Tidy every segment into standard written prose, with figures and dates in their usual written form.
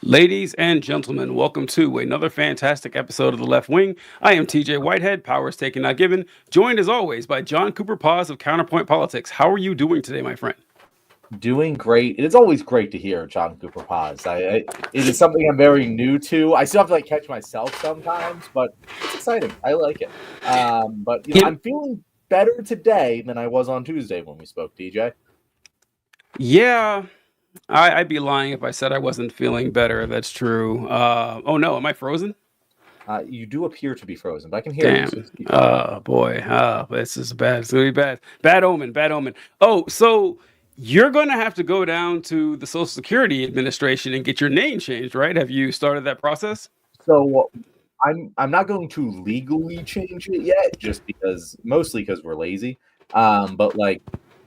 Ladies and gentlemen, welcome to another fantastic episode of The Left Wing. I am TJ Whitehead, powers taken, not given, joined as always by John Cooper Paz of Counterpoint Politics. How are you doing today, my friend? Doing great. It is always great to hear John Cooper Paz. It is something I'm very new to. I still have to catch myself sometimes, but it's exciting. I like it. But Yeah, I'm feeling better today than I was on Tuesday when we spoke, TJ. yeah, I'd be lying if I said I wasn't feeling better. That's true. Oh no, am I frozen? You do appear to be frozen, but I can hear you. So Damn. just keep talking. Boy. This is bad. It's gonna be bad. Bad omen. Bad omen. Oh, so you're gonna have to go down to the Social Security Administration and get your name changed, right? Have you started that process? So I'm not going to legally change it yet, just because mostly because we're lazy. But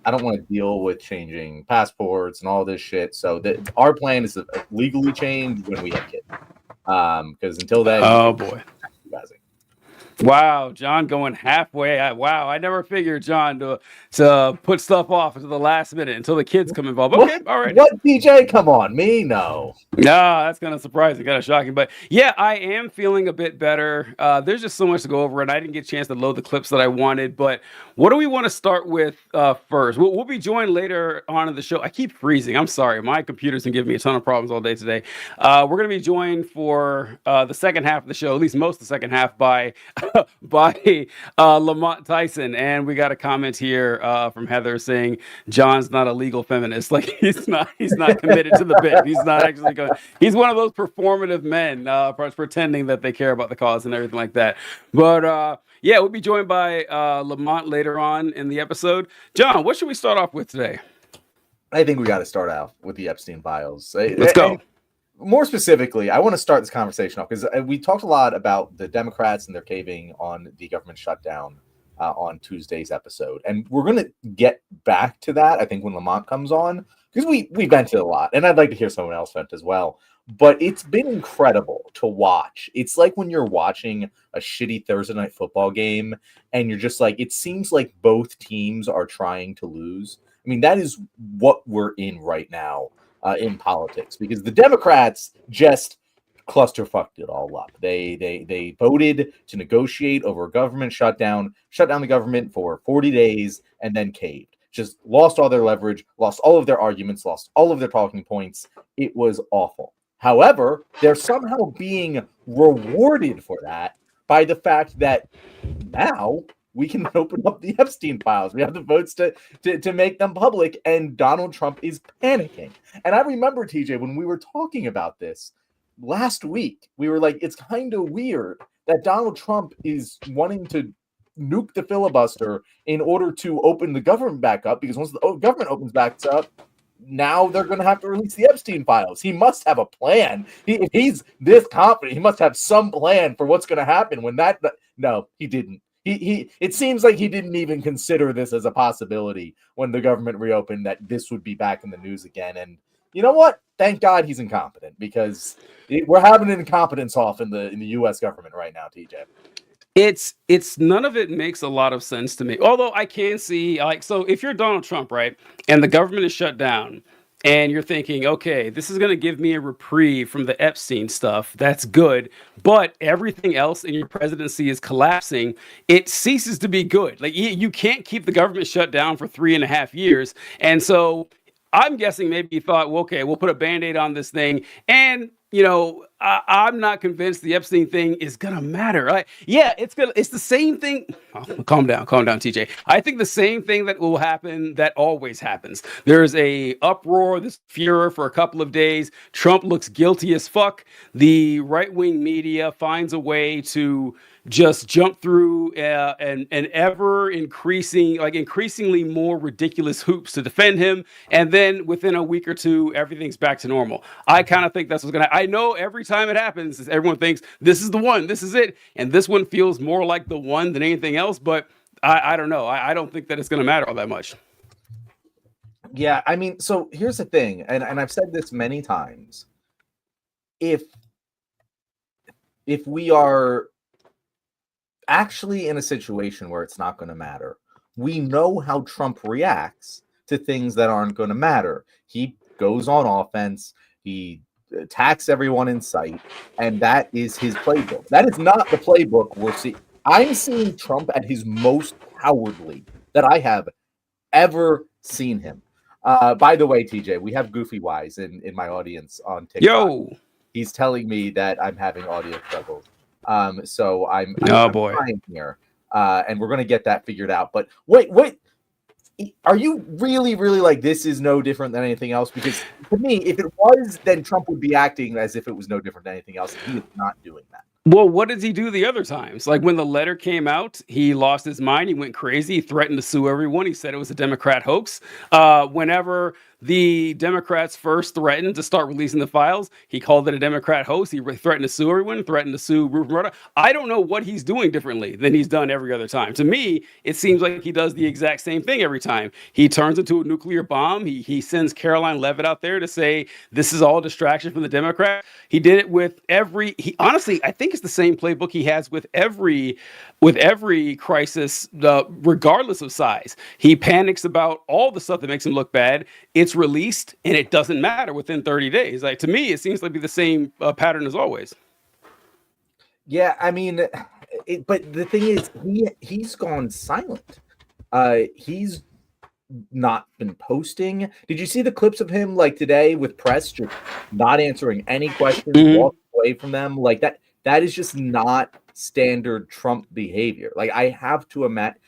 I don't want to deal with changing passports and all this shit. So our plan is to legally change when we have kids. Because until then, Oh boy. you guys. Wow, John going halfway. Wow, I never figured John to put stuff off until the last minute until the kids come involved. Okay, all right. What, DJ? Come on, me? No. Nah, that's kind of surprising, kind of shocking. But yeah, I am feeling a bit better. There's just so much to go over, and I didn't get a chance to load the clips that I wanted. But what do we want to start with first? We'll be joined later on in the show. I keep freezing. I'm sorry. My computer's been giving me a ton of problems all day today. We're going to be joined for the second half of the show, at least most of the second half, by by Lamont Tyson. And we got a comment here from Heather saying John's not a legal feminist. Like he's not committed to the bit. He's not actually going. He's one of those performative men pretending that they care about the cause and everything like that. But yeah, we'll be joined by Lamont later on in the episode. John, what should we start off with today? I think we got to start out with the Epstein files. Let's go. More specifically, I want to start this conversation off because we talked a lot about the Democrats and their caving on the government shutdown on Tuesday's episode, and we're going to get back to that. I think when Lamont comes on, because we vented a lot, and I'd like to hear someone else vent as well. But it's been incredible to watch. It's like when you're watching a shitty Thursday night football game, and you're just like, it seems like both teams are trying to lose. I mean, that is what we're in right now. In politics, because the Democrats just clusterfucked it all up. They voted to negotiate over a government shutdown, shut down the government for 40 days, and then caved. Just lost all their leverage, lost all of their arguments, lost all of their talking points. It was awful. However, they're somehow being rewarded for that by the fact that now we can open up the Epstein files. We have the votes to make them public, and Donald Trump is panicking. And I remember, TJ, when we were talking about this last week, we were like, it's kind of weird that Donald Trump is wanting to nuke the filibuster in order to open the government back up, because once the government opens back up, now they're going to have to release the Epstein files. He must have a plan. If he's this confident, he must have some plan for what's going to happen when that. No, he didn't. It seems like he didn't even consider this as a possibility when the government reopened, that this would be back in the news again. And you know what? Thank God he's incompetent, because we're having an incompetence off in the U.S. government right now, TJ. It's none of it makes a lot of sense to me. Although I can see, like, so if you're Donald Trump, right, and the government is shut down, and you're thinking, okay, this is going to give me a reprieve from the Epstein stuff. That's good. But everything else in your presidency is collapsing. It ceases to be good. Like, you can't keep the government shut down for 3.5 years. And so I'm guessing maybe you thought, well, okay, we'll put a Band-Aid on this thing. And, I'm not convinced the Epstein thing is going to matter. Right? Yeah, it's the same thing. Oh, calm down, TJ. I think the same thing that will happen that always happens. There's a uproar, this furor for a couple of days. Trump looks guilty as fuck. The right-wing media finds a way to just jump through an ever increasing, like increasingly more ridiculous hoops to defend him. And then within a week or two, everything's back to normal. I kind of think that's what's going to, I know every time it happens, everyone thinks this is the one, this is it. And this one feels more like the one than anything else. But I don't know. I don't think that it's going to matter all that much. Yeah, I mean, so here's the thing, and I've said this many times. If we are actually in a situation where it's not going to matter, we know how Trump reacts to things that aren't going to matter. He goes on offense. He tax everyone in sight, and that is his playbook. That is not the playbook we're seeing. I'm seeing Trump at his most cowardly that I have ever seen him. By the way, TJ, we have Goofy Wise in my audience on TikTok. Yo. He's telling me that I'm having audio struggles. So I'm Oh boy. trying here, and we're gonna get that figured out. But wait, are you really like this is no different than anything else? Because to me, if it was, then Trump would be acting as if it was no different than anything else. He is not doing that. Well, what does he do the other times? Like when the letter came out, he lost his mind. He went crazy. He threatened to sue everyone. He said it was a Democrat hoax. Whenever the Democrats first threatened to start releasing the files, he called it a Democrat hoax. He threatened to sue everyone, threatened to sue Rupert Murdoch. I don't know what he's doing differently than he's done every other time. To me, it seems like he does the exact same thing every time. He turns into a nuclear bomb. He sends Caroline Leavitt out there to say this is all a distraction from the Democrats. He did it with honestly, I think it's the same playbook he has with every crisis, regardless of size. He panics about all the stuff that makes him look bad. It's released, and it doesn't matter within 30 days. Like to me, it seems to be the same pattern as always. Yeah, I mean, but the thing is, he's gone silent. He's not been posting. Did you see the clips of him like today with press just not answering any questions, walking away from them? Like that is just not standard Trump behavior. Like I have to imagine.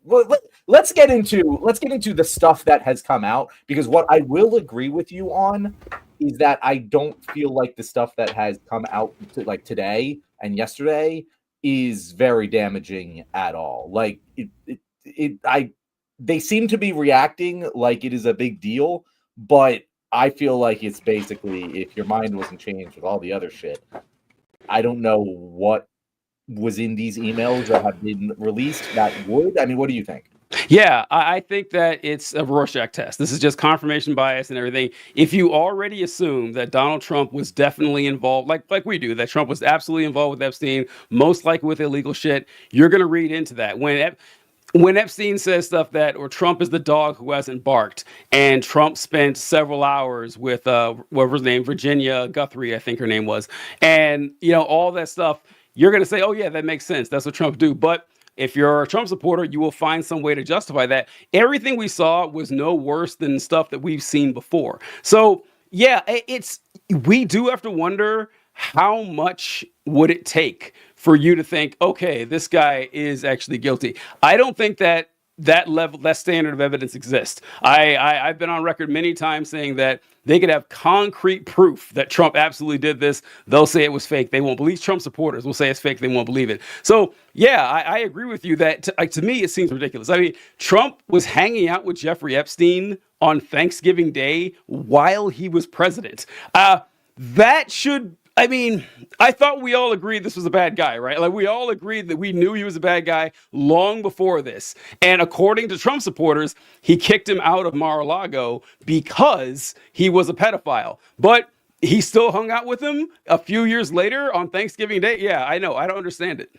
Well, let's get into the stuff that has come out, because what I will agree with you on is that I don't feel like the stuff that has come out like today and yesterday is very damaging at all. Like they seem to be reacting like it is a big deal, but I feel like it's basically, if your mind wasn't changed with all the other shit, I don't know what was in these emails that have been released that would. I mean, what do you think? Yeah, I think that it's a Rorschach test. This is just confirmation bias and everything. If you already assume that Donald Trump was definitely involved, like we do, that Trump was absolutely involved with Epstein, most likely with illegal shit, you're going to read into that. When Epstein says stuff that, or Trump is the dog who hasn't barked, and Trump spent several hours with, what was her name, Virginia Guthrie, I think her name was, and, all that stuff, you're going to say, oh yeah, that makes sense. That's what Trump do. But if you're a Trump supporter, you will find some way to justify that. Everything we saw was no worse than stuff that we've seen before. So yeah, we do have to wonder, how much would it take for you to think, okay, this guy is actually guilty? I don't think that standard of evidence exists. I've been on record many times saying that they could have concrete proof that Trump absolutely did this. They'll say it was fake. They won't believe. Trump supporters will say it's fake. They won't believe it. So yeah, I agree with you that to me, it seems ridiculous. I mean, Trump was hanging out with Jeffrey Epstein on Thanksgiving Day while he was president. I thought we all agreed this was a bad guy, right? Like we all agreed that we knew he was a bad guy long before this. And according to Trump supporters, he kicked him out of Mar-a-Lago because he was a pedophile. But he still hung out with him a few years later on Thanksgiving Day. Yeah, I know. I don't understand it.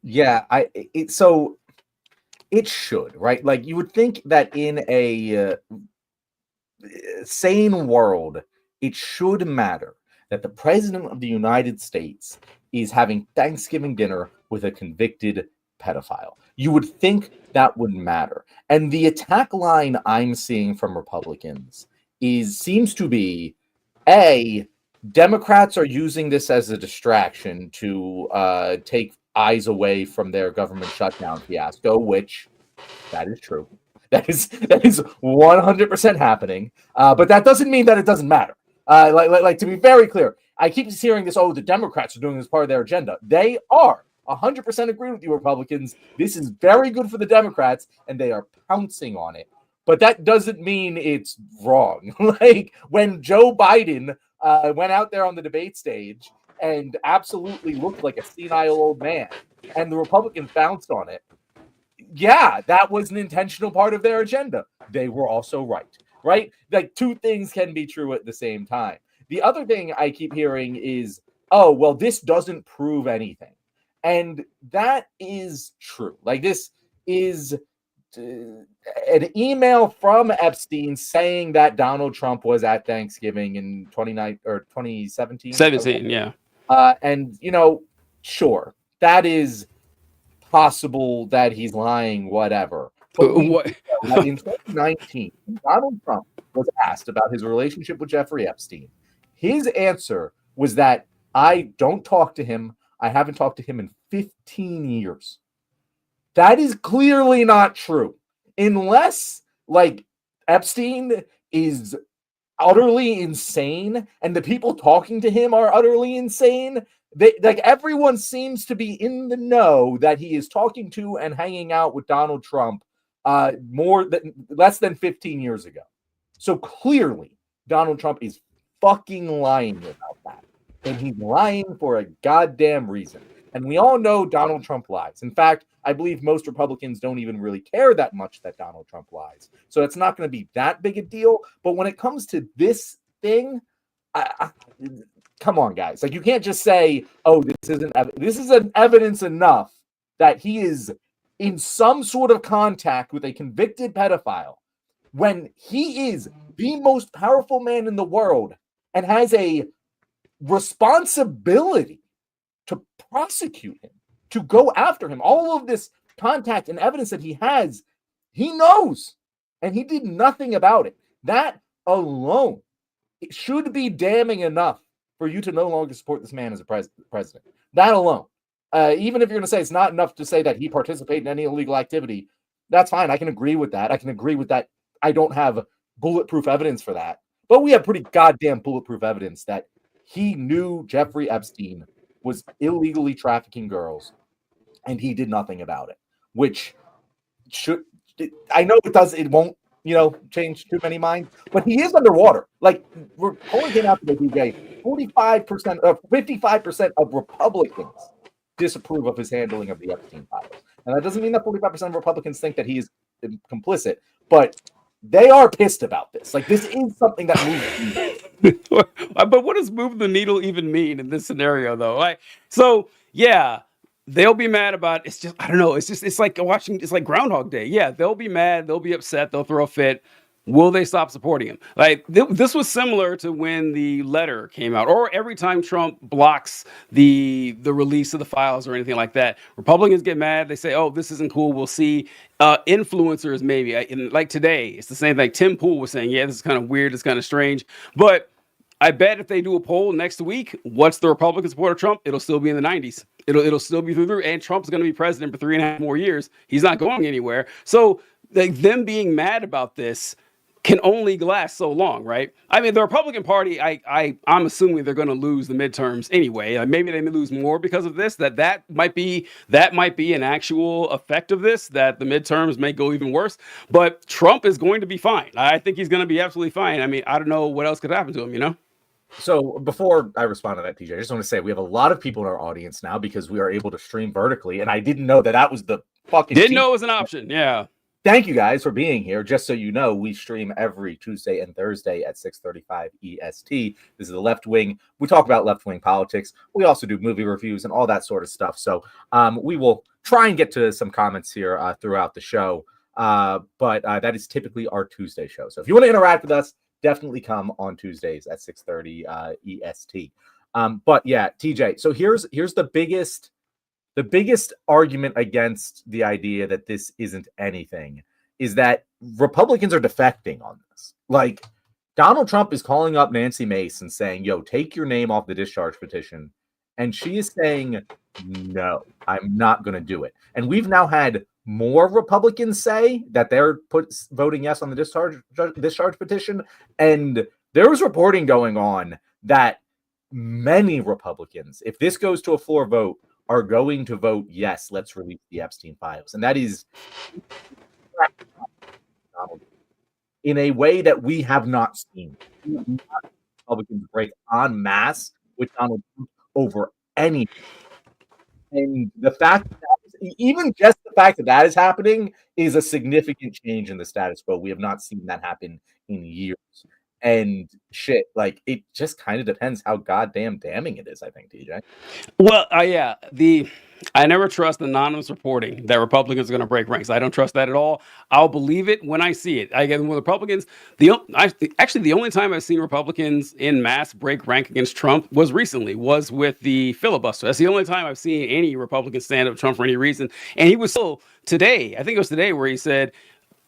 Yeah, so it should, right? Like you would think that in a sane world, it should matter that the president of the United States is having Thanksgiving dinner with a convicted pedophile. You would think that would matter. And the attack line I'm seeing from Republicans seems to be, A, Democrats are using this as a distraction to take eyes away from their government shutdown fiasco, which that is true. That is 100% happening. But that doesn't mean that it doesn't matter. Like to be very clear, I keep hearing this, the Democrats are doing this part of their agenda. They are. 100% agree with you, Republicans. This is very good for the Democrats, and they are pouncing on it. But that doesn't mean it's wrong. Like when Joe Biden went out there on the debate stage and absolutely looked like a senile old man, and the Republicans bounced on it, yeah, that was an intentional part of their agenda. They were also right? Like two things can be true at the same time. The other thing I keep hearing is, oh, well, this doesn't prove anything. And that is true. Like this is an email from Epstein saying that Donald Trump was at Thanksgiving in 2017. 17, yeah. And sure, that is possible that he's lying, whatever. But we What? know that in 2019, when Donald Trump was asked about his relationship with Jeffrey Epstein, his answer was that I don't talk to him. I haven't talked to him in 15 years. That is clearly not true. Unless, like, Epstein is utterly insane and the people talking to him are utterly insane. Like, everyone seems to be in the know that he is talking to and hanging out with Donald Trump less than 15 years ago. So clearly, Donald Trump is fucking lying about that. And he's lying for a goddamn reason. And we all know Donald Trump lies. In fact, I believe most Republicans don't even really care that much that Donald Trump lies. So it's not going to be that big a deal. But when it comes to this thing, come on, guys. Like, you can't just say, oh, this isn't evidence enough that he is in some sort of contact with a convicted pedophile when he is the most powerful man in the world and has a responsibility to prosecute him, to go after him. All of this contact and evidence that he has, he knows, and he did nothing about it. That alone, it should be damning enough for you to no longer support this man as a president. That alone. Even if you're going to say it's not enough to say that he participated in any illegal activity, that's fine. I can agree with that. I don't have bulletproof evidence for that. But we have pretty goddamn bulletproof evidence that he knew Jeffrey Epstein was illegally trafficking girls, and he did nothing about it. Which I know it won't, change too many minds, but he is underwater. Like, we're pulling him out today, DJ. 55% of Republicans disapprove of his handling of the Epstein files. And that doesn't mean that 45% of Republicans think that he is complicit, but they are pissed about this. Like, this is something that moves. But what does move the needle even mean in this scenario, though? So yeah, they'll be mad about. It's just, I don't know. It's like watching. It's like Groundhog Day. Yeah, they'll be mad. They'll be upset. They'll throw a fit. Will they stop supporting him? Like, this was similar to when the letter came out, or every time Trump blocks the release of the files or anything like that. Republicans get mad. They say, "Oh, this isn't cool. We'll see." Influencers, maybe, like today, it's the same thing. Tim Pool was saying, "Yeah, this is kind of weird. It's kind of strange," but I bet if they do a poll next week, what's the Republican support of Trump? It'll still be in the 90s. It'll still be through, and Trump's going to be president for 3.5 more years. He's not going anywhere. So, like, them being mad about this can only last so long, right? I mean, the Republican Party, I'm assuming they're going to lose the midterms anyway. Maybe they may lose more because of this. That might be an actual effect of this. That the midterms may go even worse. But Trump is going to be fine. I think he's going to be absolutely fine. I mean, I don't know what else could happen to him. So before I respond to that, TJ, I just want to say we have a lot of people in our audience now because we are able to stream vertically, and I didn't know that was the fucking. Didn't know it was an option. Yeah. Thank you guys for being here. Just so you know, we stream every Tuesday and Thursday at 6:35 EST. This is the Left Wing. We talk about left-wing politics. We also do movie reviews and all that sort of stuff. So we will try and get to some comments here throughout the show. But that is typically our Tuesday show. So if you want to interact with us, definitely come on Tuesdays at 6:30 EST. But yeah, TJ. So here's the biggest argument against the idea that this isn't anything is that Republicans are defecting on this. Like, Donald Trump is calling up Nancy Mace and saying, "Yo, take your name off the discharge petition," and she is saying, "No, I'm not going to do it." And we've now had more Republicans say that they're voting yes on the discharge petition, and there was reporting going on that many Republicans, if this goes to a floor vote, are going to vote yes, let's release the Epstein files. And that is in a way that we have not seen. Republicans break en masse with Donald Trump over anything. And the fact that even just the fact that that is happening is a significant change in the status quo. We have not seen that happen in years. and shit. Like, it just kind of depends how goddamn damning it is, I think, TJ. Well, yeah, I never trust anonymous reporting that Republicans are going to break ranks. I don't trust that at all. I'll believe it when I see it. I get with Republicans. Actually the only time I've seen Republicans in mass break rank against Trump was with the filibuster. That's the only time I've seen any Republican stand up Trump for any reason. And he was still today. I think it was today where he said,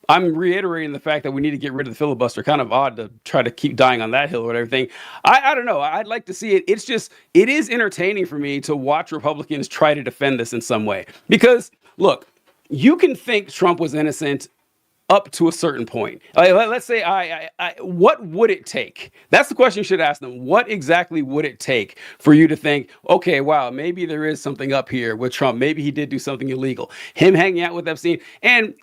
I'm reiterating the fact that we need to get rid of the filibuster. Kind of odd to try to keep dying on that hill or everything. I don't know. I'd like to see it. It is entertaining for me to watch Republicans try to defend this in some way. Because, look, you can think Trump was innocent up to a certain point. Let's say, what would it take? That's the question you should ask them. What exactly would it take for you to think, okay, wow, maybe there is something up here with Trump. Maybe he did do something illegal. Him hanging out with Epstein. And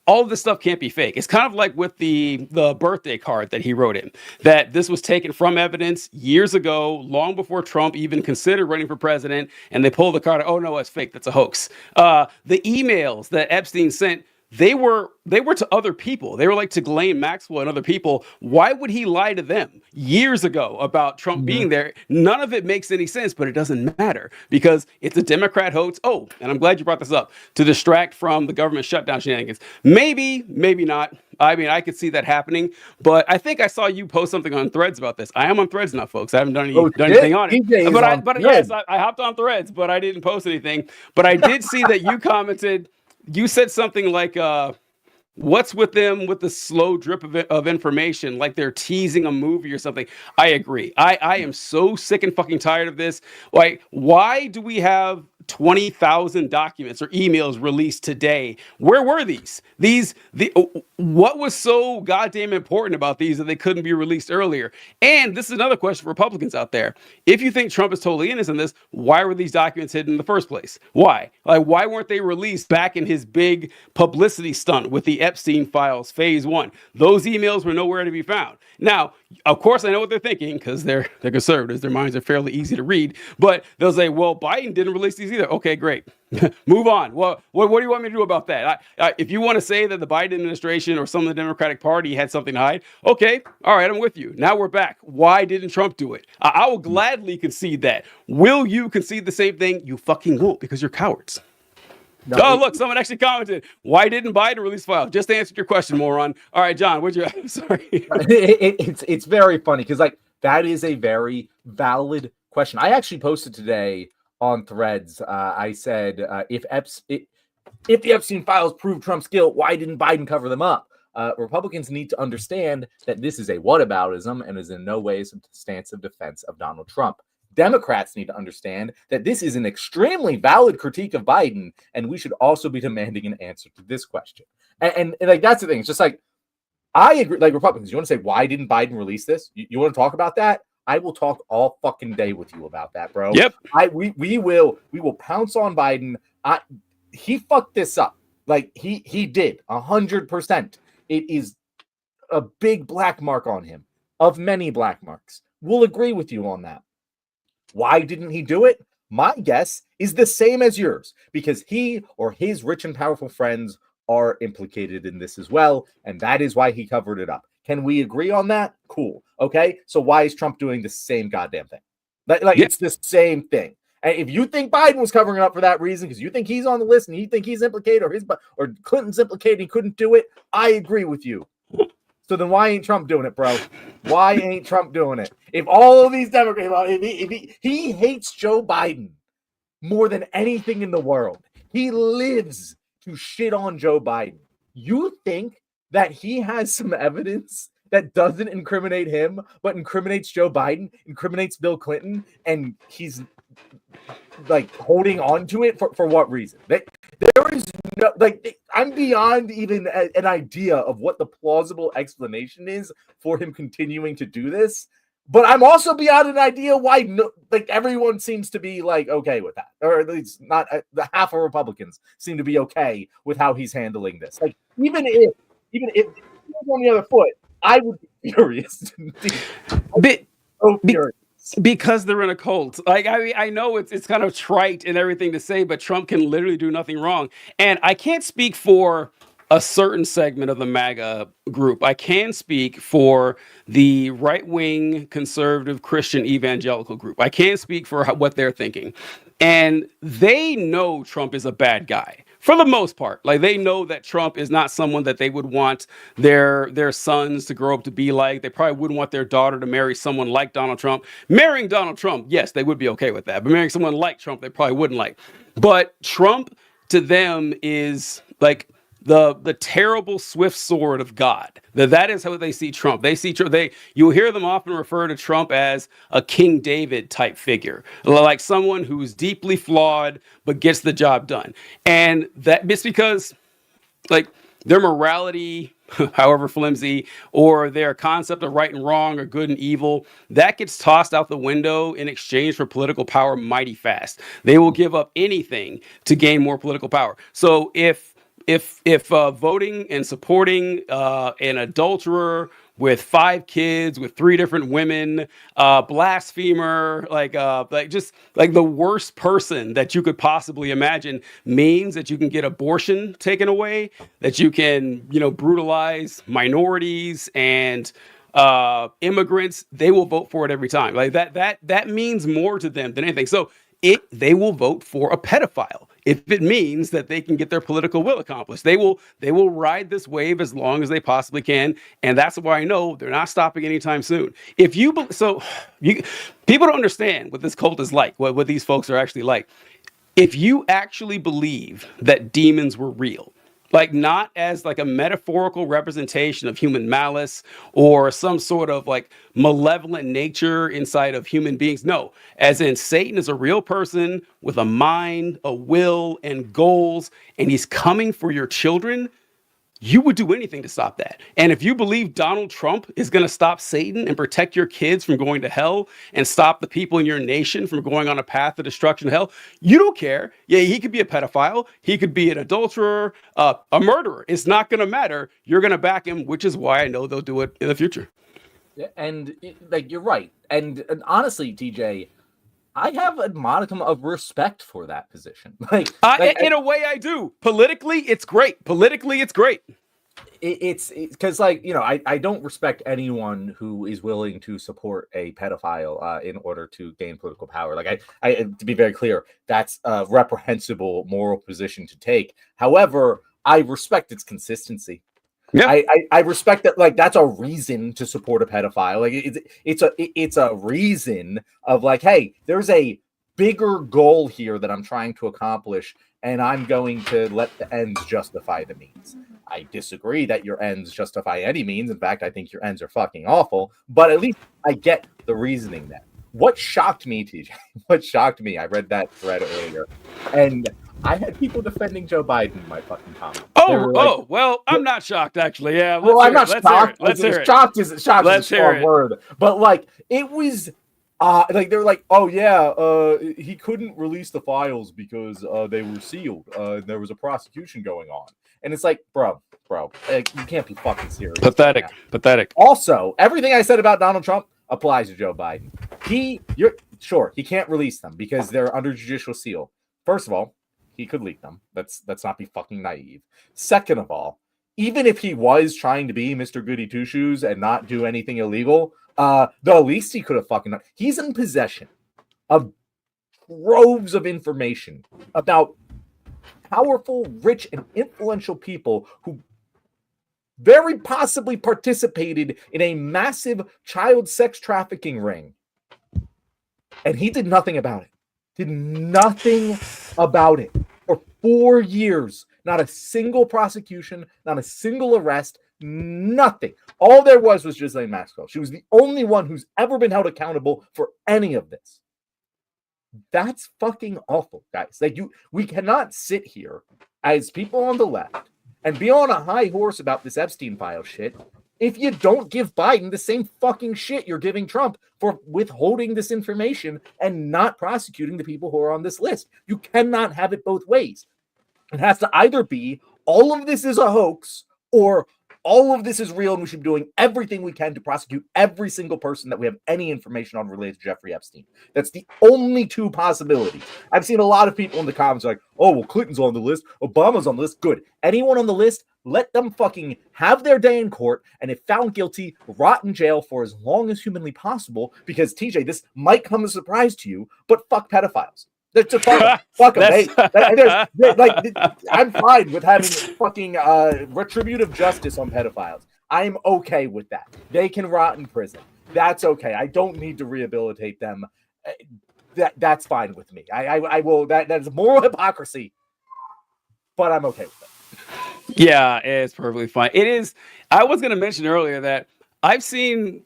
all of this stuff can't be fake. It's kind of like with the birthday card that he wrote in, that this was taken from evidence years ago, long before Trump even considered running for president, and they pulled the card. Oh no, it's fake. That's a hoax. The emails that Epstein sent, they were to other people. They were like to Ghislaine Maxwell and other people. Why would he lie to them years ago about Trump being there? None of it makes any sense, but it doesn't matter because it's a Democrat hoax. Oh, and I'm glad you brought this up, to distract from the government shutdown shenanigans. Maybe not. I mean, I could see that happening, but I think I saw you post something on Threads about this. I am on Threads now, folks. I haven't done anything on it. But yes, I hopped on Threads, but I didn't post anything. But I did see that you commented. You said something like, what's with them with the slow drip of information, like they're teasing a movie or something. I agree. I am so sick and fucking tired of this. Like, why do we have 20,000 documents or emails released today? Where were these? What was so goddamn important about these that they couldn't be released earlier? And this is another question for Republicans out there. If you think Trump is totally innocent in this, why were these documents hidden in the first place? Why? Like, why weren't they released back in his big publicity stunt with the Epstein files, phase 1? Those emails were nowhere to be found. Now, of course, I know what they're thinking because they're conservatives. Their minds are fairly easy to read, but they'll say, well, Biden didn't release these either. Okay, great. Move on. Well, what do you want me to do about that? If you want to say that the Biden administration or some of the Democratic Party had something to hide, okay, all right, I'm with you. Now we're back. Why didn't Trump do it? I will gladly concede that. Will you concede the same thing? You fucking won't because you're cowards. No, look, someone actually commented, why didn't Biden release files? Just answered your question, moron. All right, John, I'm sorry. It's very funny because, like, that is a very valid question. I actually posted today on Threads. I said, if the Epstein files prove Trump's guilt, why didn't Biden cover them up? Republicans need to understand that this is a whataboutism and is in no way a substantive defense of Donald Trump. Democrats need to understand that this is an extremely valid critique of Biden, and we should also be demanding an answer to this question. And like, that's the thing. It's just like, I agree. Like, Republicans, you want to say, why didn't Biden release this? You want to talk about that? I will talk all fucking day with you about that, bro. Yep. We will pounce on Biden. He fucked this up. Like, he did 100%. It is a big black mark on him, of many black marks. We'll agree with you on that. Why didn't he do it? My guess is the same as yours, because he or his rich and powerful friends are implicated in this as well, and that is why he covered it up. Can we agree on that? Cool. Okay, so why is Trump doing the same goddamn thing? It's the same thing. And if you think Biden was covering it up for that reason, because you think he's on the list and you think he's implicated, or Clinton's implicated, he couldn't do it, I agree with you. So then why ain't Trump doing it, bro? Why ain't Trump doing it? If all of these Democrats, if he hates Joe Biden more than anything in the world, he lives to shit on Joe Biden. You think that he has some evidence that doesn't incriminate him, but incriminates Joe Biden, incriminates Bill Clinton, and he's like holding on to it for what reason? There is no, like, I'm beyond even an idea of what the plausible explanation is for him continuing to do this. But I'm also beyond an idea why everyone seems to be like okay with that, or at least not the half of Republicans seem to be okay with how he's handling this. Like, even if he was on the other foot, I would be furious. Because they're in a cult. Like, I mean, I know it's kind of trite and everything to say, but Trump can literally do nothing wrong. And I can't speak for a certain segment of the MAGA group. I can speak for the right-wing conservative Christian evangelical group. I can speak for what they're thinking. And they know Trump is a bad guy for the most part. Like, they know that Trump is not someone that they would want their sons to grow up to be like. They probably wouldn't want their daughter to marry someone like Donald Trump. Marrying Donald Trump, yes, they would be okay with that. But marrying someone like Trump, they probably wouldn't like. But Trump to them is like the terrible swift sword of God. That is how they see Trump. They see Trump. You'll hear them often refer to Trump as a King David type figure, like someone who's deeply flawed but gets the job done. And that it's because like their morality, however flimsy, or their concept of right and wrong or good and evil, that gets tossed out the window in exchange for political power mighty fast. They will give up anything to gain more political power. So if voting and supporting an adulterer with 5 kids, with 3 different women, blasphemer, like just like the worst person that you could possibly imagine, means that you can get abortion taken away, that you can, brutalize minorities and immigrants, they will vote for it every time. Like that means more to them than anything. So they will vote for a pedophile if it means that they can get their political will accomplished. They will ride this wave as long as they possibly can, and that's why I know they're not stopping anytime soon. People don't understand what this cult is like, what these folks are actually like. If you actually believe that demons were real, like not as like a metaphorical representation of human malice or some sort of like malevolent nature inside of human beings. No, as in Satan is a real person with a mind, a will, and goals, and he's coming for your children. You would do anything to stop that. And if you believe Donald Trump is going to stop Satan and protect your kids from going to hell and stop the people in your nation from going on a path of destruction to hell, you don't care. Yeah, he could be a pedophile. He could be an adulterer, a murderer. It's not going to matter. You're going to back him, which is why I know they'll do it in the future. And like, you're right. And honestly, TJ, I have a modicum of respect for that position. In a way, I do. Politically, it's great. It's because, I don't respect anyone who is willing to support a pedophile in order to gain political power. Like, I to be very clear, that's a reprehensible moral position to take. However, I respect its consistency. Yeah, I respect that. Like, that's a reason to support a pedophile. Like, it's a reason of like, hey, there's a bigger goal here that I'm trying to accomplish, and I'm going to let the ends justify the means. I disagree that your ends justify any means. In fact, I think your ends are fucking awful. But at least I get the reasoning there. What shocked me, TJ? What shocked me? I read that thread earlier, and I had people defending Joe Biden in my fucking comments. Well, I'm not shocked, actually. Yeah. I'm not shocked. Let's hear it. Shocked is a strong word. But like, it was like, they were like, oh yeah, he couldn't release the files because they were sealed. There was a prosecution going on. And it's like, bro, like, you can't be fucking serious. Pathetic. Also, everything I said about Donald Trump applies to Joe Biden. He can't release them because they're under judicial seal. First of all, he could leak them. Let's not be fucking naive. Second of all, even if he was trying to be Mr. Goody Two Shoes and not do anything illegal, the least he could have fucking done. He's in possession of troves of information about powerful, rich, and influential people who very possibly participated in a massive child sex trafficking ring. And he did nothing about it. For 4 years. Not a single prosecution, not a single arrest, nothing. All there was Ghislaine Maxwell. She was the only one who's ever been held accountable for any of this. That's fucking awful, guys. Like, we cannot sit here as people on the left and be on a high horse about this Epstein file shit if you don't give Biden the same fucking shit you're giving Trump for withholding this information and not prosecuting the people who are on this list. You cannot have it both ways. It has to either be all of this is a hoax or all of this is real, and we should be doing everything we can to prosecute every single person that we have any information on related to Jeffrey Epstein. That's the only two possibilities. I've seen a lot of people in the comments like, oh, well, Clinton's on the list, Obama's on the list. Good. Anyone on the list, Let them fucking have their day in court, and if found guilty, rot in jail for as long as humanly possible. Because TJ, this might come as a surprise to you, but fuck pedophiles. That's a fuck them. Fuck them. That's I'm fine with having fucking retributive justice on pedophiles. I'm okay with that. They can rot in prison. That's okay. I don't need to rehabilitate them. That's fine with me. I will. That is moral hypocrisy, but I'm okay with it. Yeah, it's perfectly fine. It is. I was going to mention earlier that I've seen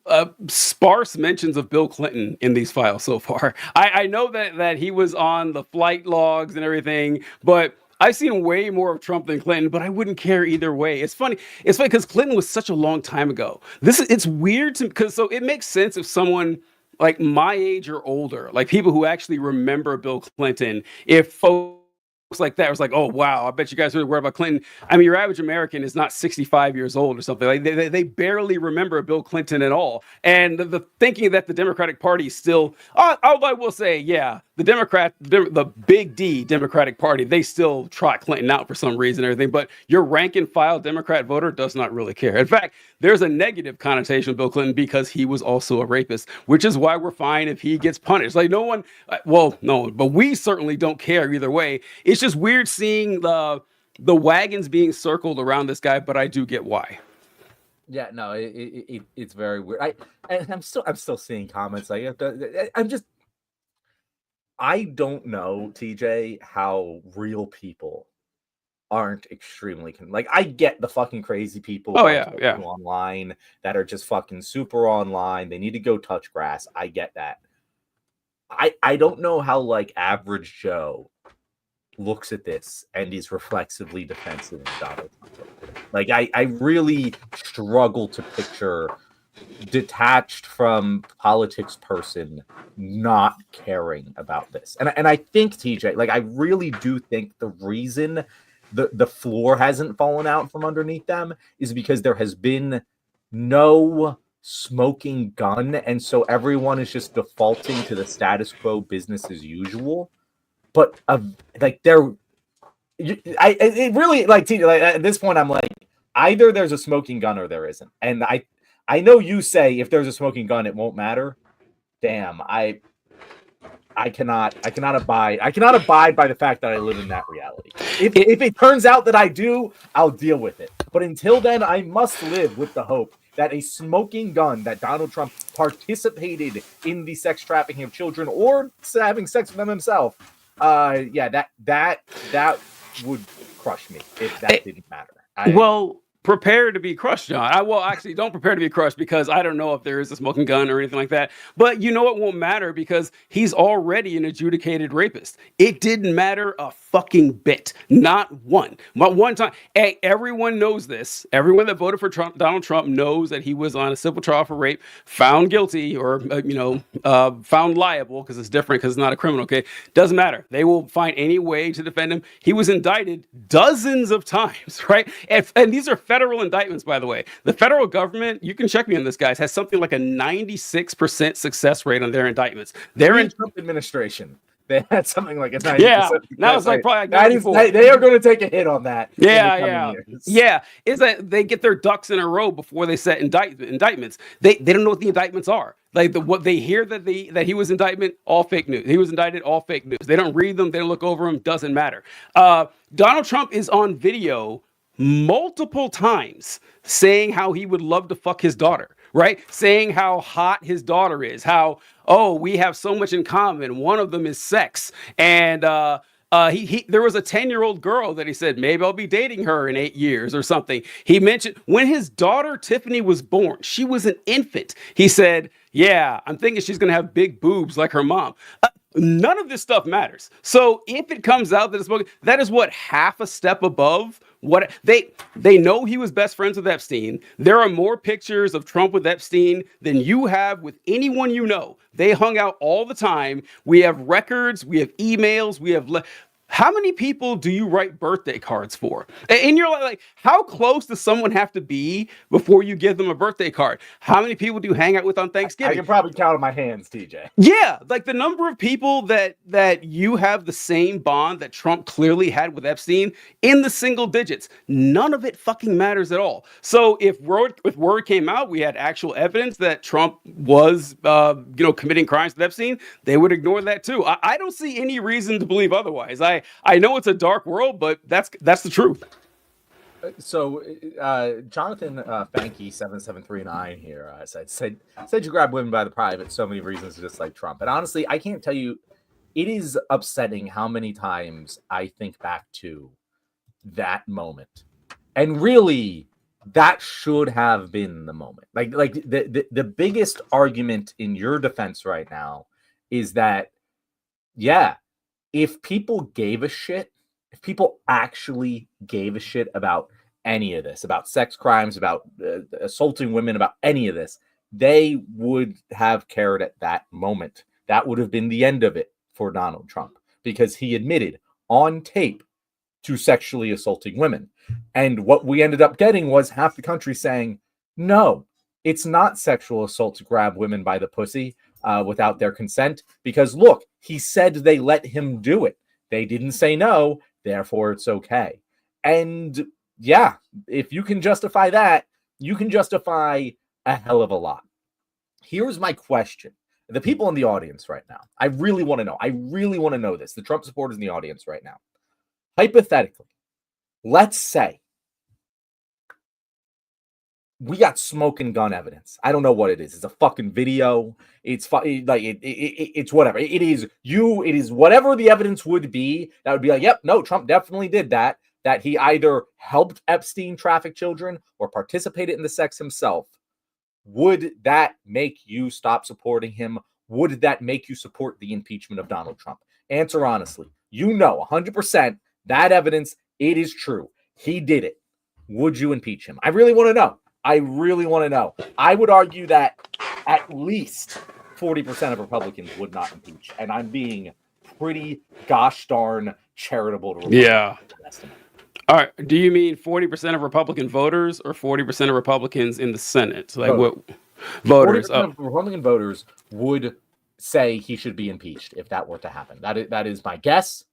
sparse mentions of Bill Clinton in these files so far. I know that he was on the flight logs and everything, but I've seen way more of Trump than Clinton. But I wouldn't care either way. It's funny. It's funny because Clinton was such a long time ago. It's weird to because so it makes sense if someone like my age or older, like people who actually remember Bill Clinton, if folks like that was like, oh wow, I bet you guys really worried about Clinton. I mean, your average American is not 65 years old or something. Like they barely remember Bill Clinton at all. And the thinking that the Democratic Party is still, I will say, yeah, the big D Democratic Party, they still trot Clinton out for some reason and everything. But your rank and file Democrat voter does not really care. In fact, there's a negative connotation of Bill Clinton because he was also a rapist, which is why we're fine if he gets punished. Like no one, no, but we certainly don't care either way. It's just weird seeing the wagons being circled around this guy, but I do get why. Yeah, no, it's very weird. I'm still seeing comments like I don't know, TJ, how real people aren't extremely like I get the fucking crazy people online that are just fucking super online. They need to go touch grass. I get that. I don't know how like average Joe looks at this and is reflexively defensive of Donald Trump. Like I really struggle to picture detached from politics person not caring about this. And I think TJ, like I really do think the reason the floor hasn't fallen out from underneath them is because there has been no smoking gun, and so everyone is just defaulting to the status quo, business as usual. But like it really like TJ, like at this point I'm like either there's a smoking gun or there isn't. And I know you say if there's a smoking gun it won't matter. Damn, I cannot abide by the fact that I live in that reality. If it turns out that I do, I'll deal with it. But until then, I must live with the hope that a smoking gun that Donald Trump participated in the sex trafficking of children or having sex with them himself, that would crush me if that didn't matter. Prepare to be crushed, John. Actually, don't prepare to be crushed because I don't know if there is a smoking gun or anything like that. But you know it won't matter because he's already an adjudicated rapist. It didn't matter a fucking bit. Not one. Not one time. Hey, everyone knows this. Everyone that voted for Donald Trump knows that he was on a civil trial for rape, found guilty or, found liable because it's different because it's not a criminal, okay? Doesn't matter. They will find any way to defend him. He was indicted dozens of times, right? And these are federal indictments, by the way. The federal government, you can check me on this, guys, has something like a 96% success rate on their indictments. They're in Trump administration. They had something like a 90%. Yeah, that was like probably like they are going to take a hit on that. Yeah. Is that they get their ducks in a row before they set indictments. They don't know what the indictments are. Like what they hear that he was indictment, all fake news. He was indicted, all fake news. They don't read them. They don't look over them. Doesn't matter. Donald Trump is on video multiple times saying how he would love to fuck his daughter, right? Saying how hot his daughter is, how, we have so much in common. One of them is sex. And there was a 10-year-old girl that he said, maybe I'll be dating her in 8 years or something. He mentioned when his daughter Tiffany was born, she was an infant. He said, yeah, I'm thinking she's going to have big boobs like her mom. None of this stuff matters. So if it comes out that it's smoking, that is what half a step above what they know he was best friends with Epstein. There are more pictures of Trump with Epstein than you have with anyone you know. They hung out all the time. We have records, we have emails, How many people do you write birthday cards for? And you're like, how close does someone have to be before you give them a birthday card? How many people do you hang out with on I Thanksgiving? can probably count on my hands, TJ. Yeah, like the number of people that you have the same bond that Trump clearly had with Epstein in the single digits. None of it fucking matters at all. So if word came out, we had actual evidence that Trump was committing crimes with Epstein, they would ignore that too. I don't see any reason to believe otherwise. I know it's a dark world, but that's the truth. So, Jonathan Fanky 7739 here said you grab women by the private. So many reasons to dislike Trump. And honestly, I can't tell you. It is upsetting how many times I think back to that moment, and really, that should have been the moment. Like the biggest argument in your defense right now is that, yeah, if people gave a shit, if people actually gave a shit about any of this, about sex crimes, about assaulting women, about any of this, they would have cared at that moment. That would have been the end of it for Donald Trump, because he admitted on tape to sexually assaulting women. And what we ended up getting was half the country saying, no, it's not sexual assault to grab women by the pussy without their consent, because look, he said they let him do it. They didn't say no, therefore it's okay. And yeah, if you can justify that, you can justify a hell of a lot. Here's my question. The people in the audience right now, I really want to know. I really want to know this. The Trump supporters in the audience right now. Hypothetically, let's say we got smoke and gun evidence. I don't know what it is. It's a fucking video. It's it's whatever. It is whatever the evidence would be. That would be like, yep, no, Trump definitely did that. That he either helped Epstein traffic children or participated in the sex himself. Would that make you stop supporting him? Would that make you support the impeachment of Donald Trump? Answer honestly. You know 100% that evidence, it is true. He did it. Would you impeach him? I really want to know. I really want to know. I would argue that at least 40% of Republicans would not impeach. And I'm being pretty gosh darn charitable to Republicans. Yeah. All right. Do you mean 40% of Republican voters or 40% of Republicans in the Senate? Like what voters? 40% of Republican voters would say he should be impeached if that were to happen. That is my guess.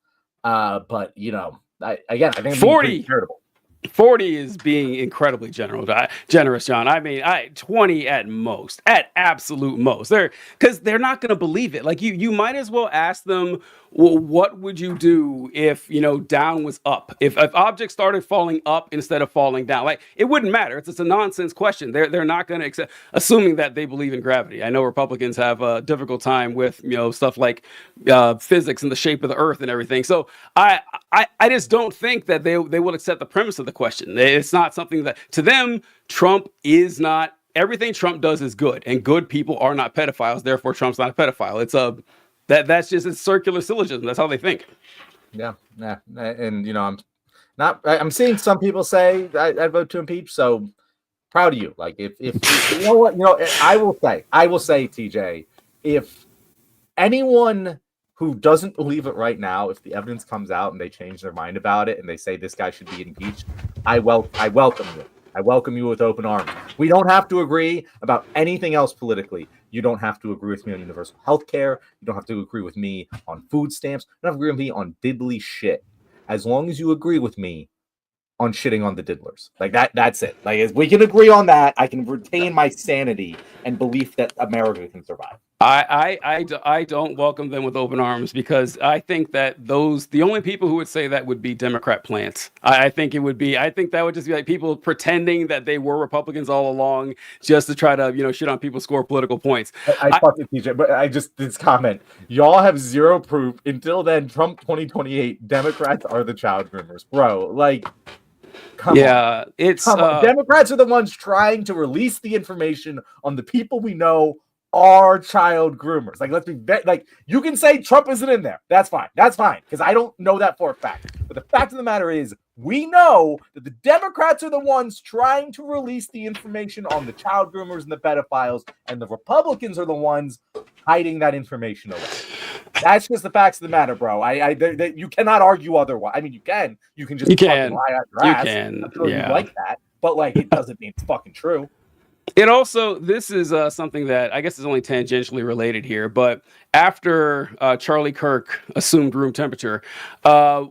But you know, I think I'm 40 charitable. 40 is being incredibly generous, John. I mean, 20 at most, at absolute most. Because they're not going to believe it. Like you might as well ask them, well, what would you do if down was up? If objects started falling up instead of falling down, like it wouldn't matter. It's a nonsense question. They're not going to accept, assuming that they believe in gravity. I know Republicans have a difficult time with stuff like physics and the shape of the Earth and everything. So I just don't think that they will accept the premise of the question. It's not something that to them Trump is not. Everything Trump does is good, and good people are not pedophiles. Therefore, Trump's not a pedophile. That's just a circular syllogism. That's how they think. Yeah. And I'm seeing some people say I vote to impeach. So proud of you. Like if you know what, I will say, TJ, if anyone who doesn't believe it right now, if the evidence comes out and they change their mind about it and they say this guy should be impeached, I welcome you. I welcome you with open arms. We don't have to agree about anything else politically. You don't have to agree with me on universal health care. You don't have to agree with me on food stamps. You don't have to agree with me on diddly shit. As long as you agree with me on shitting on the diddlers. Like that's it. Like if we can agree on that, I can retain my sanity and belief that America can survive. I don't welcome them with open arms, because I think that the only people who would say that would be Democrat plants. I think that would just be like people pretending that they were Republicans all along just to try to, shit on people, score political points. I fuck with TJ, but this comment. Y'all have zero proof. Until then, Trump 2028, Democrats are the child groomers. Bro, like, come on. Democrats are the ones trying to release the information on the people we know are child groomers. Like, let's be like, you can say Trump isn't in there. That's fine. Because I don't know that for a fact. But the fact of the matter is, we know that the Democrats are the ones trying to release the information on the child groomers and the pedophiles, and the Republicans are the ones hiding that information away. That's just the facts of the matter, bro. You cannot argue otherwise. I mean, you can. You can just fucking lie out your ass. I'm sure you like that, but like, it doesn't mean it's fucking true. It also, this is something that I guess is only tangentially related here, but after Charlie Kirk assumed room temperature,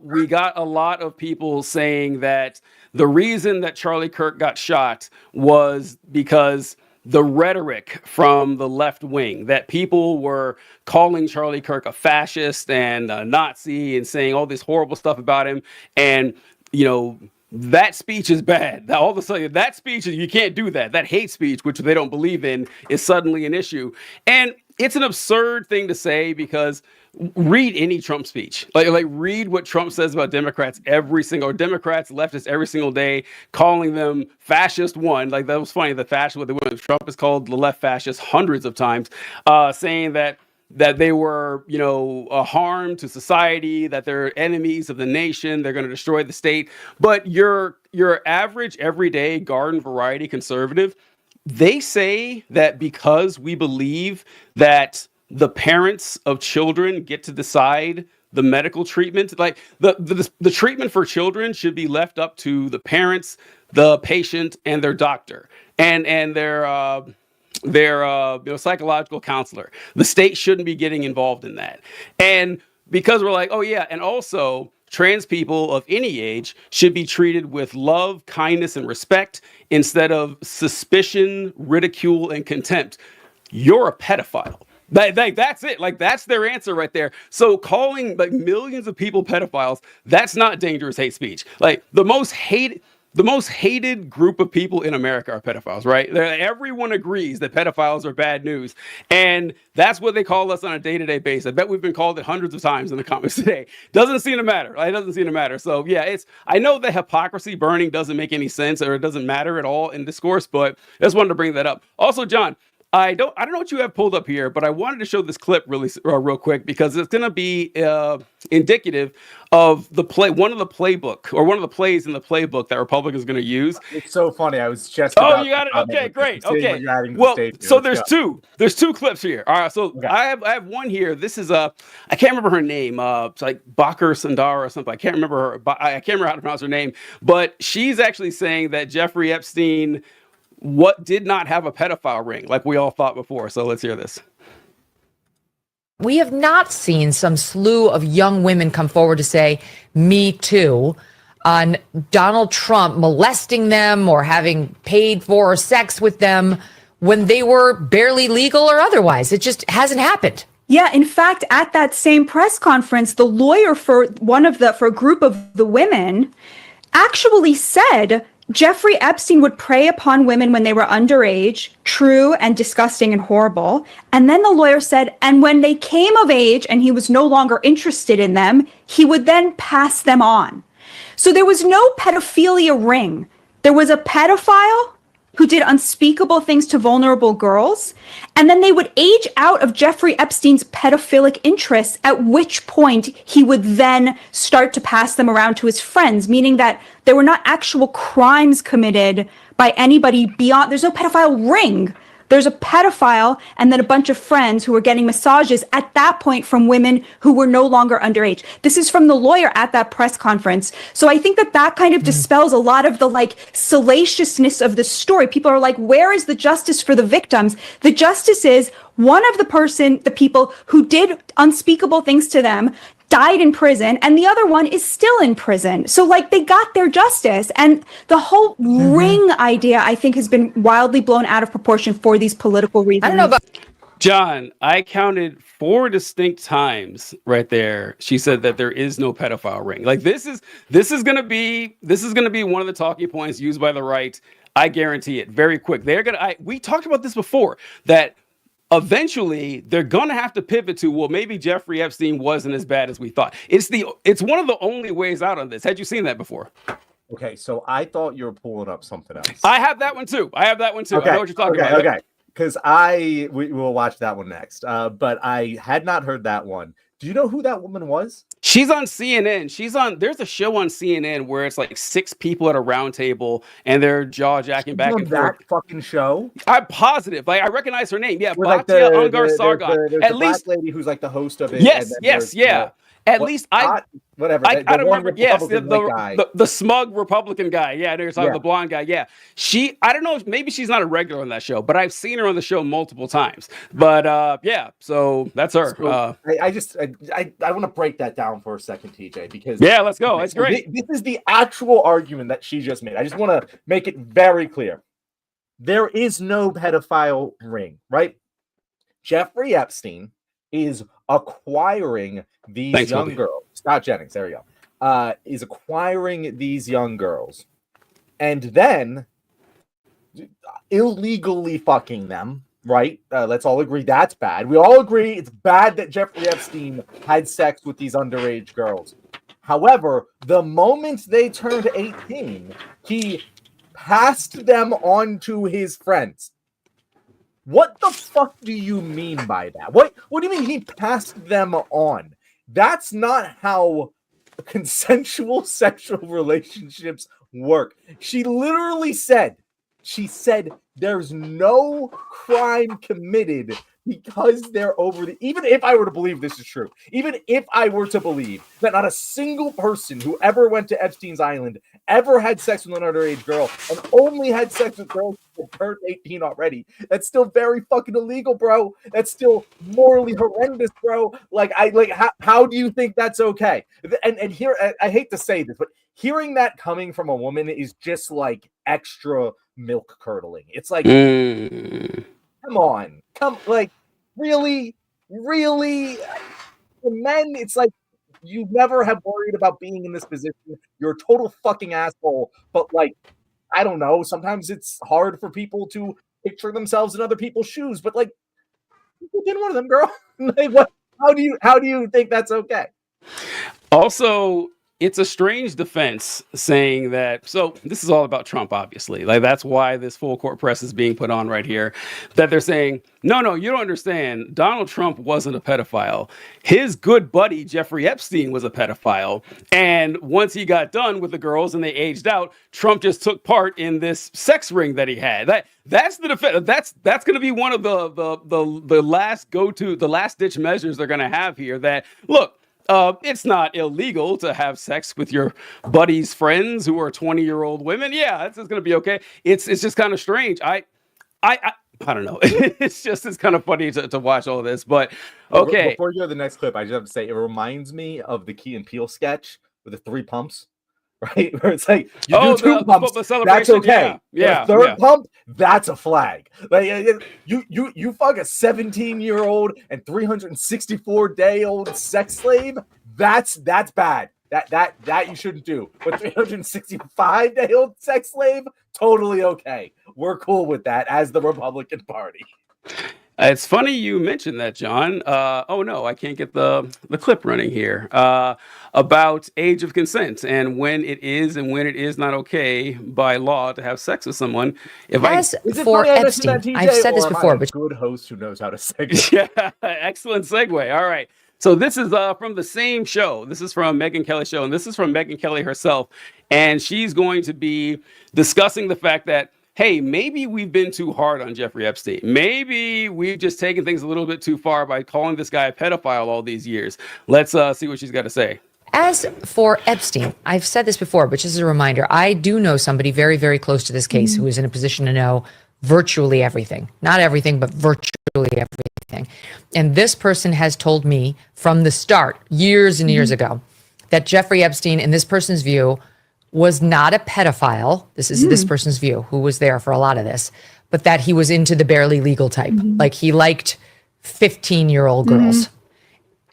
we got a lot of people saying that the reason that Charlie Kirk got shot was because the rhetoric from the left wing, that people were calling Charlie Kirk a fascist and a Nazi and saying all this horrible stuff about him. And, you know, that speech is bad. All of a sudden, that speech, you can't do that. That hate speech, which they don't believe in, is suddenly an issue. And it's an absurd thing to say because read any Trump speech. Like read what Trump says about Democrats Democrats, leftists every single day, calling them fascist one. Like that was funny. The fascist, Trump is called the left fascist hundreds of times, saying that they were, you know, a harm to society, that they're enemies of the nation, they're going to destroy the state. But your average, everyday garden variety conservative, they say that because we believe that the parents of children get to decide the medical treatment, like the treatment for children should be left up to the parents, the patient, and their doctor, and their psychological counselor. The state shouldn't be getting involved in that. And because we're like, oh yeah, and also trans people of any age should be treated with love, kindness, and respect instead of suspicion, ridicule, and contempt. You're a pedophile. That's it. Like, that's their answer right there. So calling like millions of people pedophiles, that's not dangerous hate speech. Like the most hated group of people in America are pedophiles, right? Everyone agrees that pedophiles are bad news. And that's what they call us on a day-to-day basis. I bet we've been called it hundreds of times in the comments today. Doesn't seem to matter. Right? It doesn't seem to matter. So yeah, I know the hypocrisy burning doesn't make any sense, or it doesn't matter at all in discourse, but I just wanted to bring that up. Also, John, I don't know what you have pulled up here, but I wanted to show this clip real quick because it's going to be indicative of one of the plays in the playbook that Republicans are going to use. It's so funny. I was just you got it. Okay, great. Okay. Well, so there's two clips here. All right. So okay. I have one here. This is I can't remember her name. It's like Bakr Sundar or something. I can't remember her. I can't remember how to pronounce her name. But she's actually saying that Jeffrey Epstein did not have a pedophile ring like we all thought before. So let's hear this. We have not seen some slew of young women come forward to say, me too, on Donald Trump molesting them or having paid for sex with them when they were barely legal or otherwise. It just hasn't happened. Yeah, in fact, at that same press conference, the lawyer for a group of the women actually said Jeffrey Epstein would prey upon women when they were underage, true and disgusting and horrible. And then the lawyer said, and when they came of age and he was no longer interested in them, he would then pass them on. So there was no pedophilia ring. There was a pedophile who did unspeakable things to vulnerable girls, and then they would age out of Jeffrey Epstein's pedophilic interests, at which point he would then start to pass them around to his friends, meaning that there were not actual crimes committed by anybody beyond. There's no pedophile ring. There's a pedophile and then a bunch of friends who were getting massages at that point from women who were no longer underage. This is from the lawyer at that press conference. So I think that kind of dispels a lot of the salaciousness of the story. People are like, where is the justice for the victims? The justice is one of the people who did unspeakable things to them died in prison, and the other one is still in prison. So they got their justice. And the whole ring idea, I think, has been wildly blown out of proportion for these political reasons. I don't know about John, I counted 4 distinct times right there. She said that there is no pedophile ring. This is gonna be one of the talking points used by the right. I guarantee it. Very quick. We talked about this before, that eventually they're gonna have to pivot to, well, maybe Jeffrey Epstein wasn't as bad as we thought. It's one of the only ways out on this. Had you seen that before? Okay, so I thought you were pulling up something else. I have that one too. Okay, I know what you're talking about. Okay. because we will watch that one next. But I had not heard that one. Do you know who that woman was? She's on CNN. There's a show on CNN where it's like 6 people at a round table and they're jaw jacking back and forth. That fucking show. I'm positive. Like I recognize her name. Yeah, With, like, Batya Ungar Sargon. There's At the least black lady who's like the host of it. yes, yeah. At least whatever. I don't remember. Yes, guy. The smug Republican guy. Yeah, there's the blonde guy. Yeah, I don't know if maybe she's not a regular on that show, but I've seen her on the show multiple times. But yeah, so that's her. So, I want to break that down for a second, TJ, because let's go. That's great. This is the actual argument that she just made. I just want to make it very clear. There is no pedophile ring, right? Jeffrey Epstein is acquiring these young girls. Scott Jennings, there you go. Is acquiring these young girls and then illegally fucking them, right? Let's all agree that's bad. We all agree it's bad that Jeffrey Epstein had sex with these underage girls. However, the moment they turned 18, he passed them on to his friends. What the fuck do you mean by that? What do you mean he passed them on? That's not how consensual sexual relationships work. She literally said, there's no crime committed because they're over the... Even if I were to believe this is true, even if I were to believe that not a single person who ever went to Epstein's Island ever had sex with an underage girl and only had sex with girls who turned 18 already, that's still very fucking illegal, bro. That's still morally horrendous, bro. How do you think that's okay? And here, I hate to say this, but hearing that coming from a woman is just like extra milk curdling. It's like, come on, really? For men, it's like you never have worried about being in this position. You're a total fucking asshole. But I don't know. Sometimes it's hard for people to picture themselves in other people's shoes. But you did one of them, girl. What? How do you think that's okay? Also, it's a strange defense saying that. So this is all about Trump, obviously. That's why this full court press is being put on right here. That they're saying, no, you don't understand. Donald Trump wasn't a pedophile. His good buddy, Jeffrey Epstein, was a pedophile. And once he got done with the girls and they aged out, Trump just took part in this sex ring that he had. That's the defense. That's going to be one of the last ditch measures they're going to have here. That look. It's not illegal to have sex with your buddy's friends who are 20-year-old women. Yeah, it's going to be okay. It's just kind of strange. I don't know. It's kind of funny to watch all this. But okay. Before you go to the next clip, I just have to say it reminds me of the Key and Peele sketch with the 3 pumps. Right, where it's like you do 2 pumps, that's okay. Yeah. Third pump, that's a flag. You fuck a 17-year-old and 364-day-old sex slave. That's bad. That you shouldn't do. But 365-day-old sex slave, totally okay. We're cool with that as the Republican Party. It's funny you mentioned that, John. Oh no, I can't get the clip running here. About age of consent and when it is and when it is not okay by law to have sex with someone. For Epstein, I've said this before, but good host who knows how to segue. Yeah, excellent segue. All right. So this is from the same show. This is from Megyn Kelly's show, and this is from Megyn Kelly herself. And she's going to be discussing the fact that, hey, maybe we've been too hard on Jeffrey Epstein. Maybe we've just taken things a little bit too far by calling this guy a pedophile all these years. Let's see what she's got to say. As for Epstein, I've said this before, but just as a reminder, I do know somebody very, very close to this case who is in a position to know virtually everything. Not everything, but virtually everything. And this person has told me from the start, years and years ago, that Jeffrey Epstein, in this person's view, was not a pedophile. This is this person's view, who was there for a lot of this, but that he was into the barely legal type. Like he liked 15-year-old girls.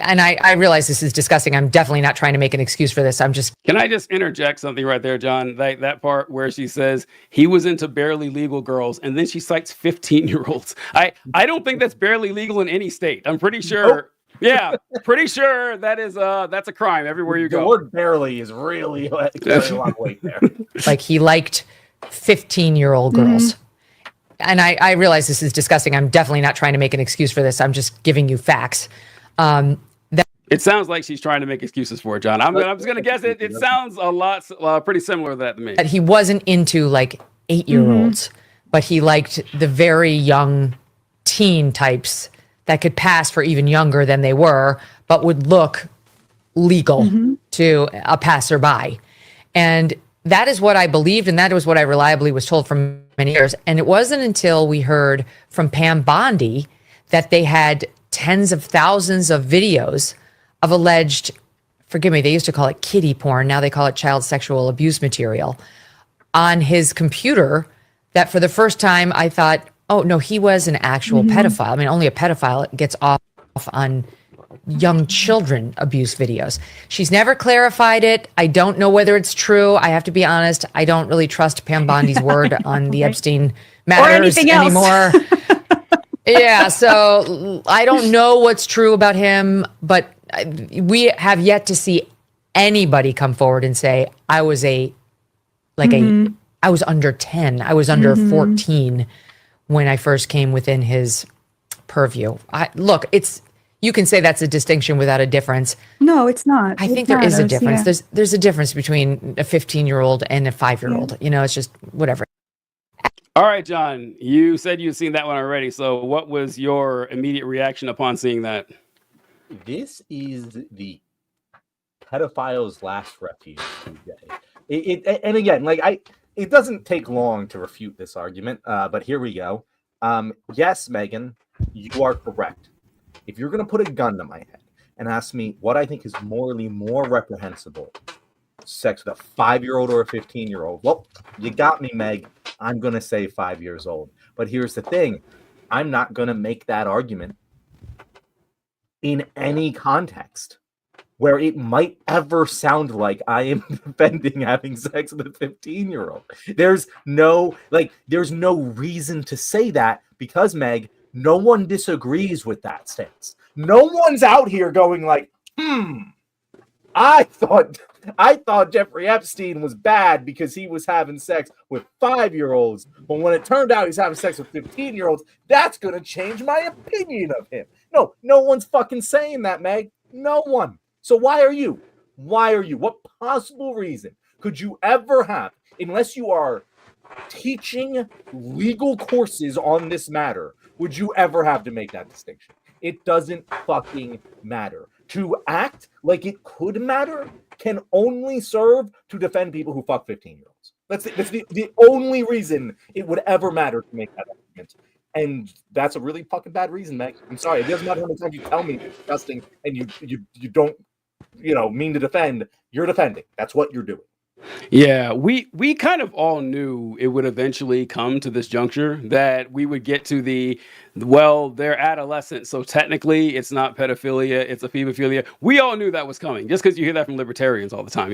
And I realize this is disgusting. I'm definitely not trying to make an excuse for this. Can I just interject something right there, John? That part where she says he was into barely legal girls, and then she cites 15-year-olds. I don't think that's barely legal in any state. I'm pretty sure. Nope. Yeah, pretty sure that's a crime everywhere you go. The word barely is really carrying a lot of weight there. Like he liked 15-year-old girls. and I realize this is disgusting. I'm definitely not trying to make an excuse for this. I'm just giving you facts. It sounds like she's trying to make excuses for it, John. I'm just going to guess it. It sounds a lot pretty similar to that to me. That he wasn't into like 8-year-olds, but he liked the very young teen types that could pass for even younger than they were, but would look legal to a passerby. And that is what I believed, and that was what I reliably was told for many years. And it wasn't until we heard from Pam Bondi that they had tens of thousands of videos of alleged, forgive me, they used to call it kiddie porn, now they call it child sexual abuse material, on his computer, that for the first time I thought, oh no, he was an actual pedophile. I mean, only a pedophile gets off on young children abuse videos. She's never clarified it. I don't know whether it's true. I have to be honest. I don't really trust Pam Bondi's word on the Epstein matters anymore. Yeah, so I don't know what's true about him, but we have yet to see anybody come forward and say, I was I was under 10. I was under 14 when I first came within his purview. Look, you can say that's a distinction without a difference. No, it's not. I think there is a difference. Yeah. There's a difference between a 15-year-old and a 5-year-old. You know, it's just whatever. All right, John, you said you'd seen that one already. So what was your immediate reaction upon seeing that? This is the pedophile's last refuge today. And again, it doesn't take long to refute this argument, but here we go. Yes, Megan, you are correct. If you're going to put a gun to my head and ask me what I think is morally more reprehensible, sex with a 5-year-old or a 15-year-old, well, you got me, Meg. I'm going to say 5 years old. But here's the thing. I'm not going to make that argument in any context where it might ever sound like I am defending having sex with a 15-year-old. There's no reason to say that because, Meg, no one disagrees with that stance. No one's out here going like, I thought Jeffrey Epstein was bad because he was having sex with 5-year-olds. But when it turned out he's having sex with 15-year-olds, that's going to change my opinion of him. No one's fucking saying that, Meg. No one. So why are you? What possible reason could you ever have, unless you are teaching legal courses on this matter, would you ever have to make that distinction? It doesn't fucking matter. To act like it could matter can only serve to defend people who fuck 15-year-olds. That's the only reason it would ever matter to make that argument. And that's a really fucking bad reason, Meg. I'm sorry. It doesn't matter how many times you tell me it's disgusting and you don't, mean to defend. You're defending. That's what you're doing. Yeah, we kind of all knew it would eventually come to this juncture that we would get to they're adolescent, so technically it's not pedophilia, it's a phebophilia. We all knew that was coming, just because you hear that from libertarians all the time,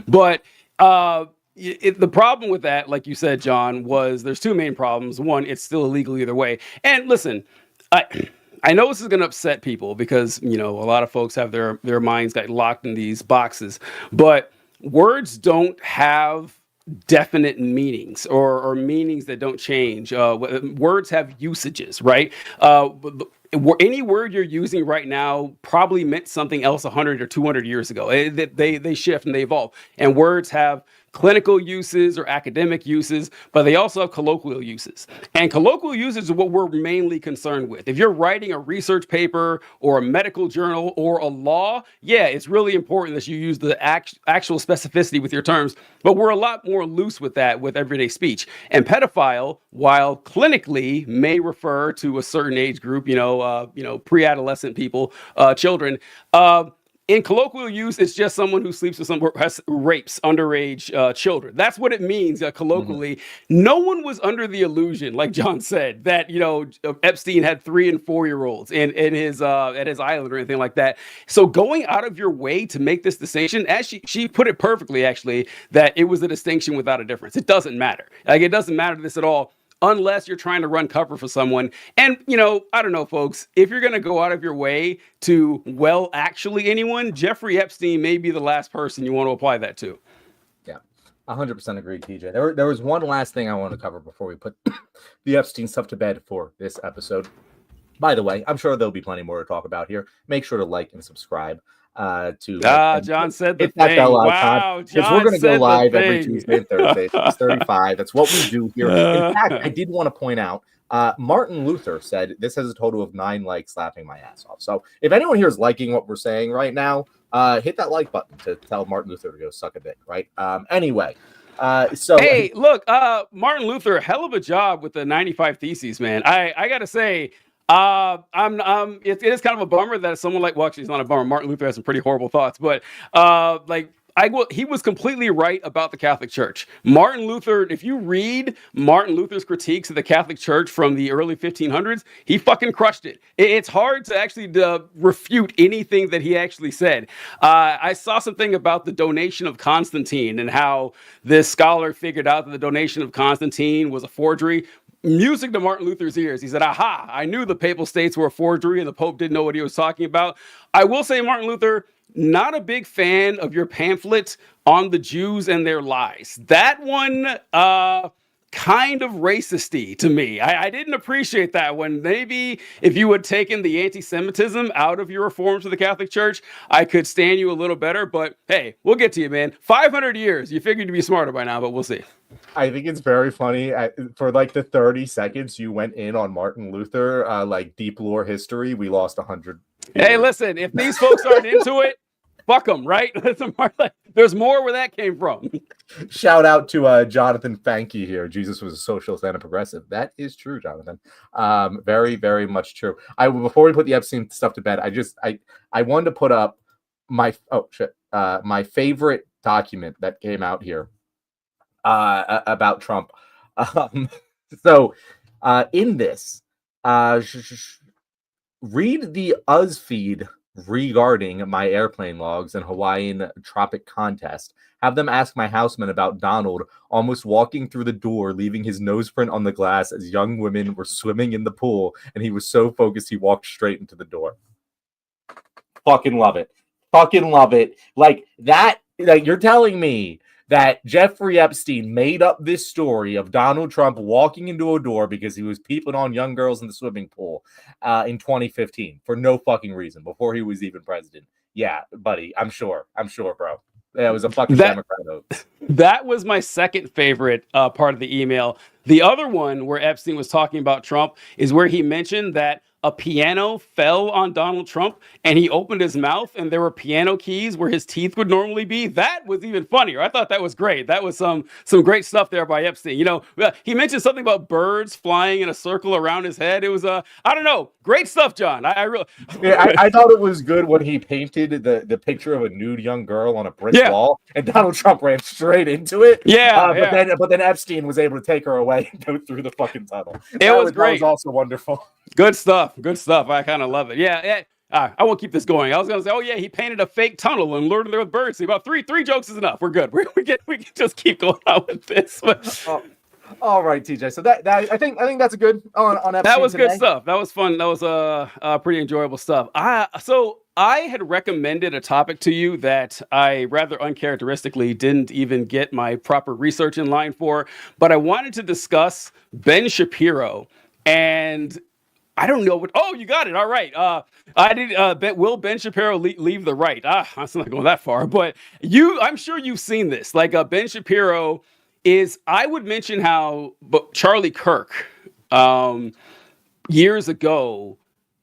But the problem with that, like you said, John, was there's two main problems. One, it's still illegal either way. And listen, I know this is going to upset people because, a lot of folks have their minds got locked in these boxes, but words don't have definite meanings or meanings that don't change. Words have usages, right? Any word you're using right now probably meant something else 100 or 200 years ago. They shift and they evolve. And words have clinical uses or academic uses, but they also have colloquial uses. And colloquial uses is what we're mainly concerned with. If you're writing a research paper or a medical journal or a law, yeah, it's really important that you use the actual specificity with your terms, but we're a lot more loose with that with everyday speech. And pedophile, while clinically may refer to a certain age group, pre-adolescent people, children, in colloquial use, it's just someone who sleeps with rapes underage children. That's what it means colloquially. No one was under the illusion, like John said, that Epstein had 3 and 4-year-olds in his at his island or anything like that. So going out of your way to make this distinction, as she put it perfectly, actually, that it was a distinction without a difference. It doesn't matter. It doesn't matter this at all, unless you're trying to run cover for someone. And, I don't know, folks, if you're going to go out of your way to, actually anyone, Jeffrey Epstein may be the last person you want to apply that to. Yeah. 100% agree, TJ. There was one last thing I want to cover before we put the Epstein stuff to bed for this episode. By the way, I'm sure there'll be plenty more to talk about here. Make sure to like and subscribe and John said the hit that bell thing. icon, Wow, because we're John going to go said the live every thing. Tuesday and Thursday, 6:35. That's what we do here. In fact, I did want to point out, Martin Luther said this has a total of 9 likes, slapping my ass off. So if anyone here is liking what we're saying right now, hit that like button to tell Martin Luther to go suck a dick, right? Anyway. So hey, look, Martin Luther, hell of a job with the 95 Theses, man. I gotta say, it is kind of a bummer that someone like, well, actually, it's not a bummer. Martin Luther has some pretty horrible thoughts, but he was completely right about the Catholic Church. Martin Luther, if you read Martin Luther's critiques of the Catholic Church from the early 1500s, he fucking crushed it. It's hard to actually refute anything that he actually said. I saw something about the donation of Constantine and how this scholar figured out that the donation of Constantine was a forgery. Music to Martin Luther's ears. He said, aha, I knew the papal states were a forgery and the Pope didn't know what he was talking about. I will say, Martin Luther, not a big fan of your pamphlet on the Jews and their lies. That one, kind of racist-y to me. I didn't appreciate that one. Maybe if you had taken the anti-Semitism out of your reforms of the Catholic Church, I could stand you a little better. But hey, we'll get to you, man. 500 years. You figured you'd be smarter by now, but we'll see. I think it's very funny. For like the 30 seconds you went in on Martin Luther, like deep lore history, we lost 100. Hey, listen, if these folks aren't into it, fuck them, right? There's more where that came from. Shout out to Jonathan Fanke here. Jesus was a socialist and a progressive. That is true, Jonathan. Very, very much true. Before we put the Epstein stuff to bed, I wanted to put up my favorite document that came out here about Trump. In this, read the UzFeed regarding my airplane logs and Hawaiian tropic contest. Have them ask my houseman about Donald almost walking through the door, leaving his nose print on the glass as young women were swimming in the pool, and he was so focused he walked straight into the door. Fucking love it. Fucking love it. Like that, like you're telling me that Jeffrey Epstein made up this story of Donald Trump walking into a door because he was peeping on young girls in the swimming pool in 2015 for no fucking reason before he was even president. Yeah, buddy, I'm sure, bro. That was a fucking Democrat vote. That was my second favorite part of the email. The other one where Epstein was talking about Trump is where he mentioned that a piano fell on Donald Trump and he opened his mouth and there were piano keys where his teeth would normally be. That was even funnier. I thought that was great. That was some great stuff there by Epstein. You know, he mentioned something about birds flying in a circle around his head. It was, I don't know, great stuff, John. I really... I thought it was good when he painted the picture of a nude young girl on a brick wall and Donald Trump ran straight into it. But then Epstein was able to take her away and go through the fucking tunnel. It was great. That was also wonderful. Good stuff. I kind of love it. Yeah. I won't keep this going. I was going to say, oh yeah, he painted a fake tunnel and lured them there with birds. See, about three jokes is enough. We're good. We can just keep going on with this. All right, TJ. So that I think that's a good on Epstein. That was today. good stuff. That was fun. That was pretty enjoyable stuff. So I had recommended a topic to you that I rather uncharacteristically didn't even get my proper research in line for, but I wanted to discuss Ben Shapiro. And I don't know what. Oh, you got it. All right. I did. Will Ben Shapiro leave the right? I'm not going that far, but I'm sure you've seen this. Like Ben Shapiro is. I would mention how, but Charlie Kirk, years ago.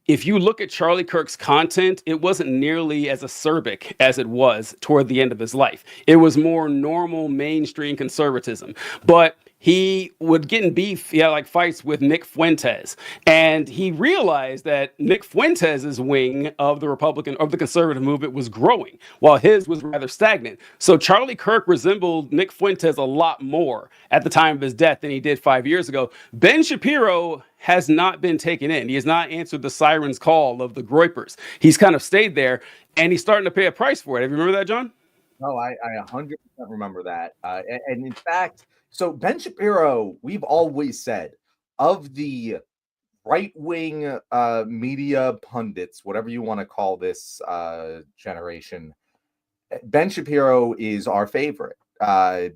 If you look at Charlie Kirk's content, it wasn't nearly as acerbic as it was toward the end of his life. It was more normal mainstream conservatism, but he would get in beef, like fights with Nick Fuentes. And he realized that Nick Fuentes' wing of the conservative movement was growing, while his was rather stagnant. So Charlie Kirk resembled Nick Fuentes a lot more at the time of his death than he did 5 years ago. Ben Shapiro has not been taken in. He has not answered the siren's call of the Groypers. He's kind of stayed there, and he's starting to pay a price for it. Have you remember that, John? No, I 100% remember that. And in fact, so Ben Shapiro, we've always said, of the right-wing media pundits, whatever you want to call this generation, Ben Shapiro is our favorite.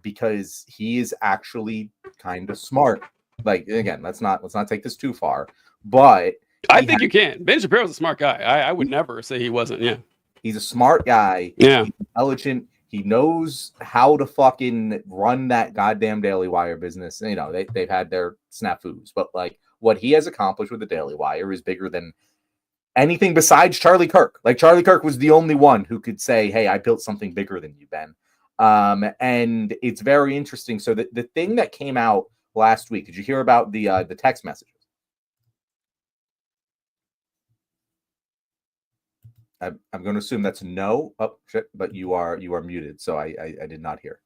because he is actually kind of smart. Like, again, let's not take this too far, but I think you can. Ben Shapiro's a smart guy. I would never say he wasn't. Yeah, he's a smart guy. Yeah, he's intelligent. He knows how to fucking run that goddamn Daily Wire business. You know, they've had their snafus, but like what he has accomplished with the Daily Wire is bigger than anything besides Charlie Kirk. Like, Charlie Kirk was the only one who could say, "Hey, I built something bigger than you, Ben." And it's very interesting. So the thing that came out last week, did you hear about the text messages? I'm going to assume that's no. Oh shit! But you are muted, so I did not hear.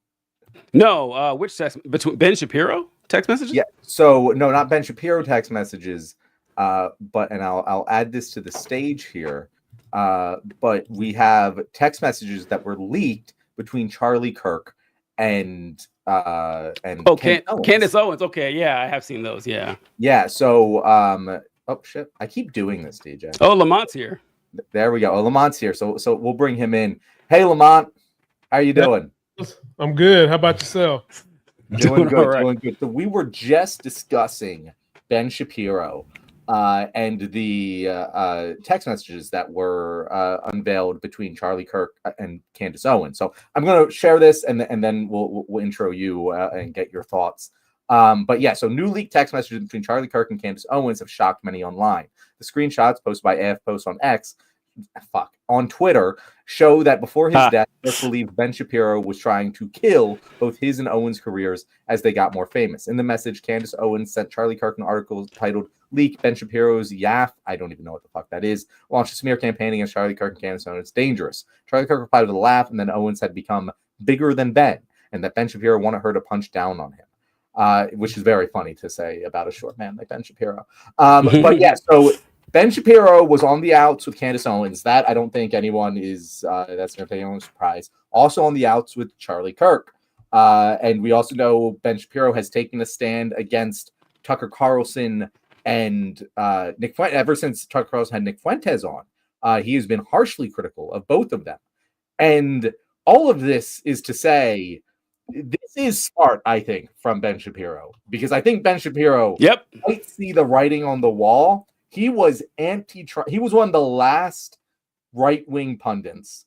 No, which text between Ben Shapiro text messages? Yeah. So no, not Ben Shapiro text messages. But I'll add this to the stage here. But we have text messages that were leaked between Charlie Kirk and Candace Owens. Okay, yeah, I have seen those. Yeah. Yeah. So oh shit! I keep doing this, DJ. Oh, Lamont's here. There we go. Oh, Lamont's here. So we'll bring him in. Hey, Lamont, how you doing? I'm good. How about yourself? Doing good. Right. Doing good. So we were just discussing Ben Shapiro and the text messages that were unveiled between Charlie Kirk and Candace Owens. So I'm going to share this, and then we'll intro you and get your thoughts. But yeah, so new leaked text messages between Charlie Kirk and Candace Owens have shocked many online. The screenshots posted by AF Post on Twitter show that before his death, Kirk believed Ben Shapiro was trying to kill both his and Owens' careers as they got more famous. In the message, Candace Owens sent Charlie Kirk an article titled "Leak Ben Shapiro's Yaff." I don't even know what the fuck that is. Launched a smear campaign against Charlie Kirk and Candace Owens. Dangerous. Charlie Kirk replied with a laugh, and then Owens had become bigger than Ben, and that Ben Shapiro wanted her to punch down on him. Which is very funny to say about a short man like Ben Shapiro. But yeah, so Ben Shapiro was on the outs with Candace Owens. That I don't think anyone is, that's going to take anyone's surprise. Also on the outs with Charlie Kirk. And we also know Ben Shapiro has taken a stand against Tucker Carlson and Nick Fuentes. Ever since Tucker Carlson had Nick Fuentes on, he has been harshly critical of both of them. And all of this is to say, this is smart, I think, from Ben Shapiro, because I think Ben Shapiro might see the writing on the wall. He was anti-Trump. He was one of the last right-wing pundits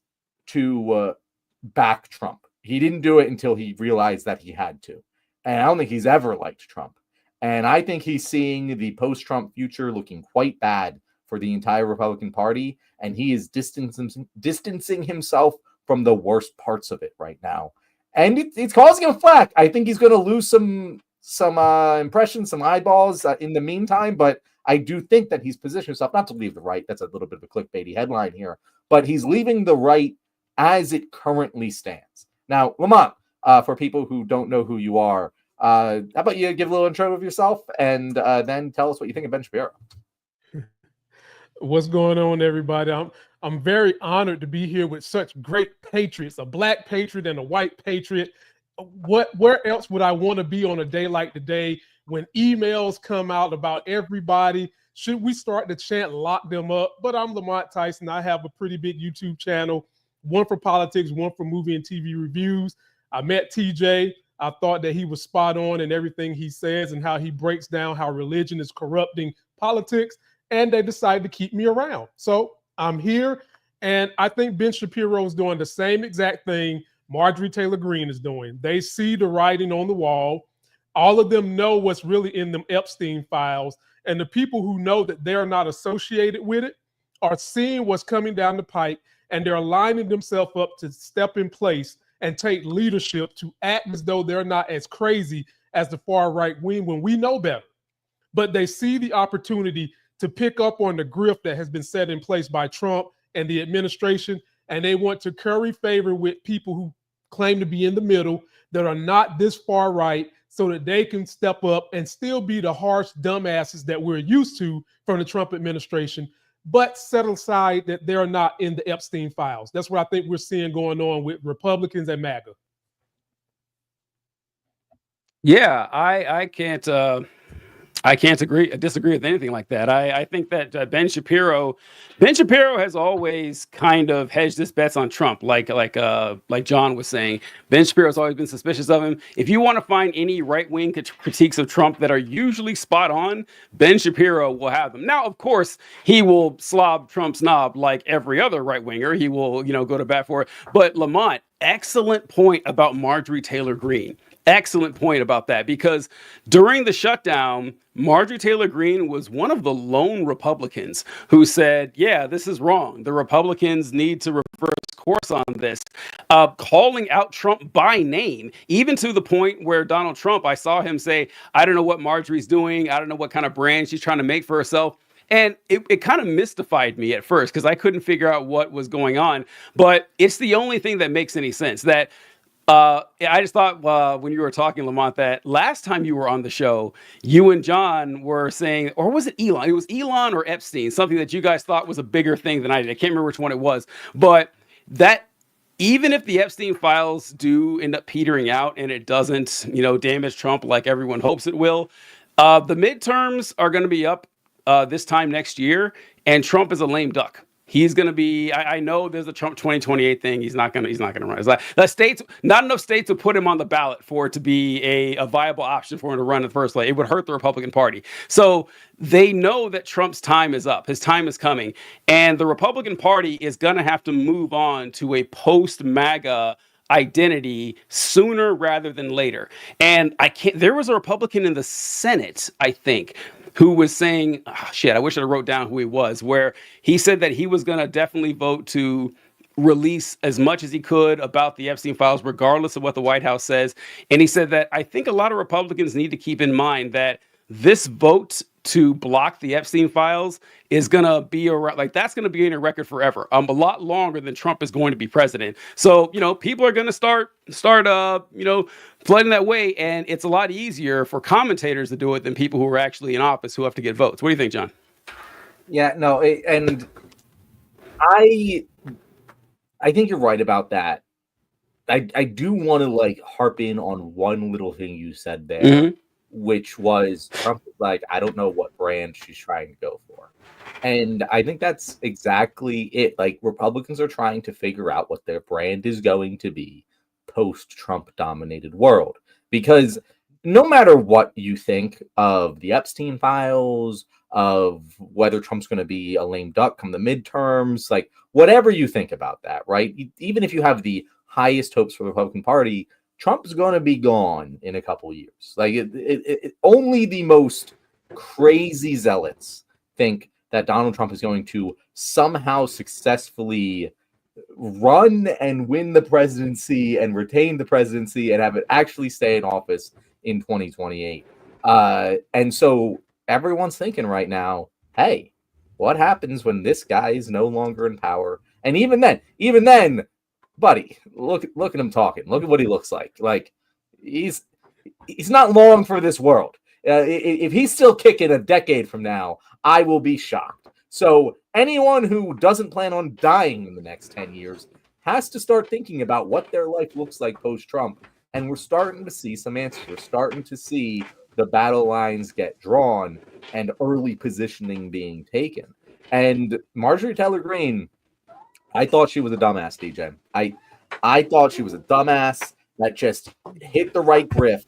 to back Trump. He didn't do it until he realized that he had to. And I don't think he's ever liked Trump. And I think he's seeing the post-Trump future looking quite bad for the entire Republican Party. And he is distancing himself from the worst parts of it right now. And it's causing him flack. I think he's going to lose some impressions, some eyeballs in the meantime. But I do think that he's positioned himself not to leave the right. That's a little bit of a clickbaity headline here. But he's leaving the right as it currently stands. Now, Lamont, for people who don't know who you are, how about you give a little intro of yourself and then tell us what you think of Ben Shapiro. What's going on, everybody? I'm very honored to be here with such great patriots, a black patriot and a white patriot. Where else would I want to be on a day like today when emails come out about everybody? Should we start to chant "lock them up"? But I'm Lamont Tyson. I have a pretty big YouTube channel, one for politics, one for movie and TV reviews. I met TJ. I thought that he was spot on in everything he says and how he breaks down how religion is corrupting politics. And they decided to keep me around. So I'm here. And I think Ben Shapiro is doing the same exact thing Marjorie Taylor Greene is doing. They see the writing on the wall. All of them know what's really in them Epstein files. And the people who know that they're not associated with it are seeing what's coming down the pipe, and they're lining themselves up to step in place and take leadership to act as though they're not as crazy as the far right wing when we know better. But they see the opportunity to pick up on the grift that has been set in place by Trump and the administration, and they want to curry favor with people who claim to be in the middle that are not this far right, so that they can step up and still be the harsh dumbasses that we're used to from the Trump administration, but set aside that they're not in the Epstein files. That's what I think we're seeing going on with Republicans and MAGA. Yeah, I can't I can't disagree with anything like that. I think that Ben Shapiro has always kind of hedged his bets on Trump, like John was saying. Ben Shapiro's always been suspicious of him. If you want to find any right wing critiques of Trump that are usually spot on, Ben Shapiro will have them. Now, of course, he will slob Trump's knob like every other right winger. He will, go to bat for it. But Lamont, excellent point about Marjorie Taylor Greene. Excellent point about that, because during the shutdown, Marjorie Taylor Greene was one of the lone Republicans who said, yeah, this is wrong. The Republicans need to reverse course on this, calling out Trump by name, even to the point where Donald Trump, I saw him say, I don't know what Marjorie's doing. I don't know what kind of brand she's trying to make for herself. And it kind of mystified me at first because I couldn't figure out what was going on. But it's the only thing that makes any sense. That I just thought when you were talking, Lamont, that last time you were on the show, you and John were saying, or was it Elon? It was Elon or Epstein, something that you guys thought was a bigger thing than I did. I can't remember which one it was. But that even if the Epstein files do end up petering out and it doesn't, damage Trump like everyone hopes it will, the midterms are going to be up this time next year, and Trump is a lame duck. He's going to be. I know there's a Trump 2028 thing. He's not going to run. It's like the states, not enough states would put him on the ballot for it to be a viable option for him to run in the first place. It would hurt the Republican Party. So they know that Trump's time is up. His time is coming, and the Republican Party is going to have to move on to a post-MAGA identity sooner rather than later. And there was a Republican in the Senate, I think, who was saying, I wish I wrote down who he was, where he said that he was going to definitely vote to release as much as he could about the Epstein files, regardless of what the White House says. And he said that I think a lot of Republicans need to keep in mind that this vote to block the Epstein files is going to be that's going to be in a record forever, a lot longer than Trump is going to be president. So, people are going to start flooding that way. And it's a lot easier for commentators to do it than people who are actually in office who have to get votes. What do you think, John? Yeah, no. And I think you're right about that. I do want to harp in on one little thing you said there. Mm-hmm. Which was Trump was like, I don't know what brand she's trying to go for. And I think that's exactly it. Like, Republicans are trying to figure out what their brand is going to be post-Trump dominated world. Because no matter what you think of the Epstein files, of whether Trump's going to be a lame duck come the midterms, whatever you think about that, right? Even if you have the highest hopes for the Republican Party, Trump's going to be gone in a couple years. Only the most crazy zealots think that Donald Trump is going to somehow successfully run and win the presidency and retain the presidency and have it actually stay in office in 2028. And so everyone's thinking right now, hey, what happens when this guy is no longer in power? And even then, buddy, look at him talking. Look at what he looks like. He's not long for this world. If he's still kicking a decade from now, I will be shocked. So anyone who doesn't plan on dying in the next 10 years has to start thinking about what their life looks like post-Trump. And we're starting to see some answers. We're starting to see the battle lines get drawn and early positioning being taken. And Marjorie Taylor Greene, I thought she was a dumbass, DJ. I thought she was a dumbass that just hit the right grift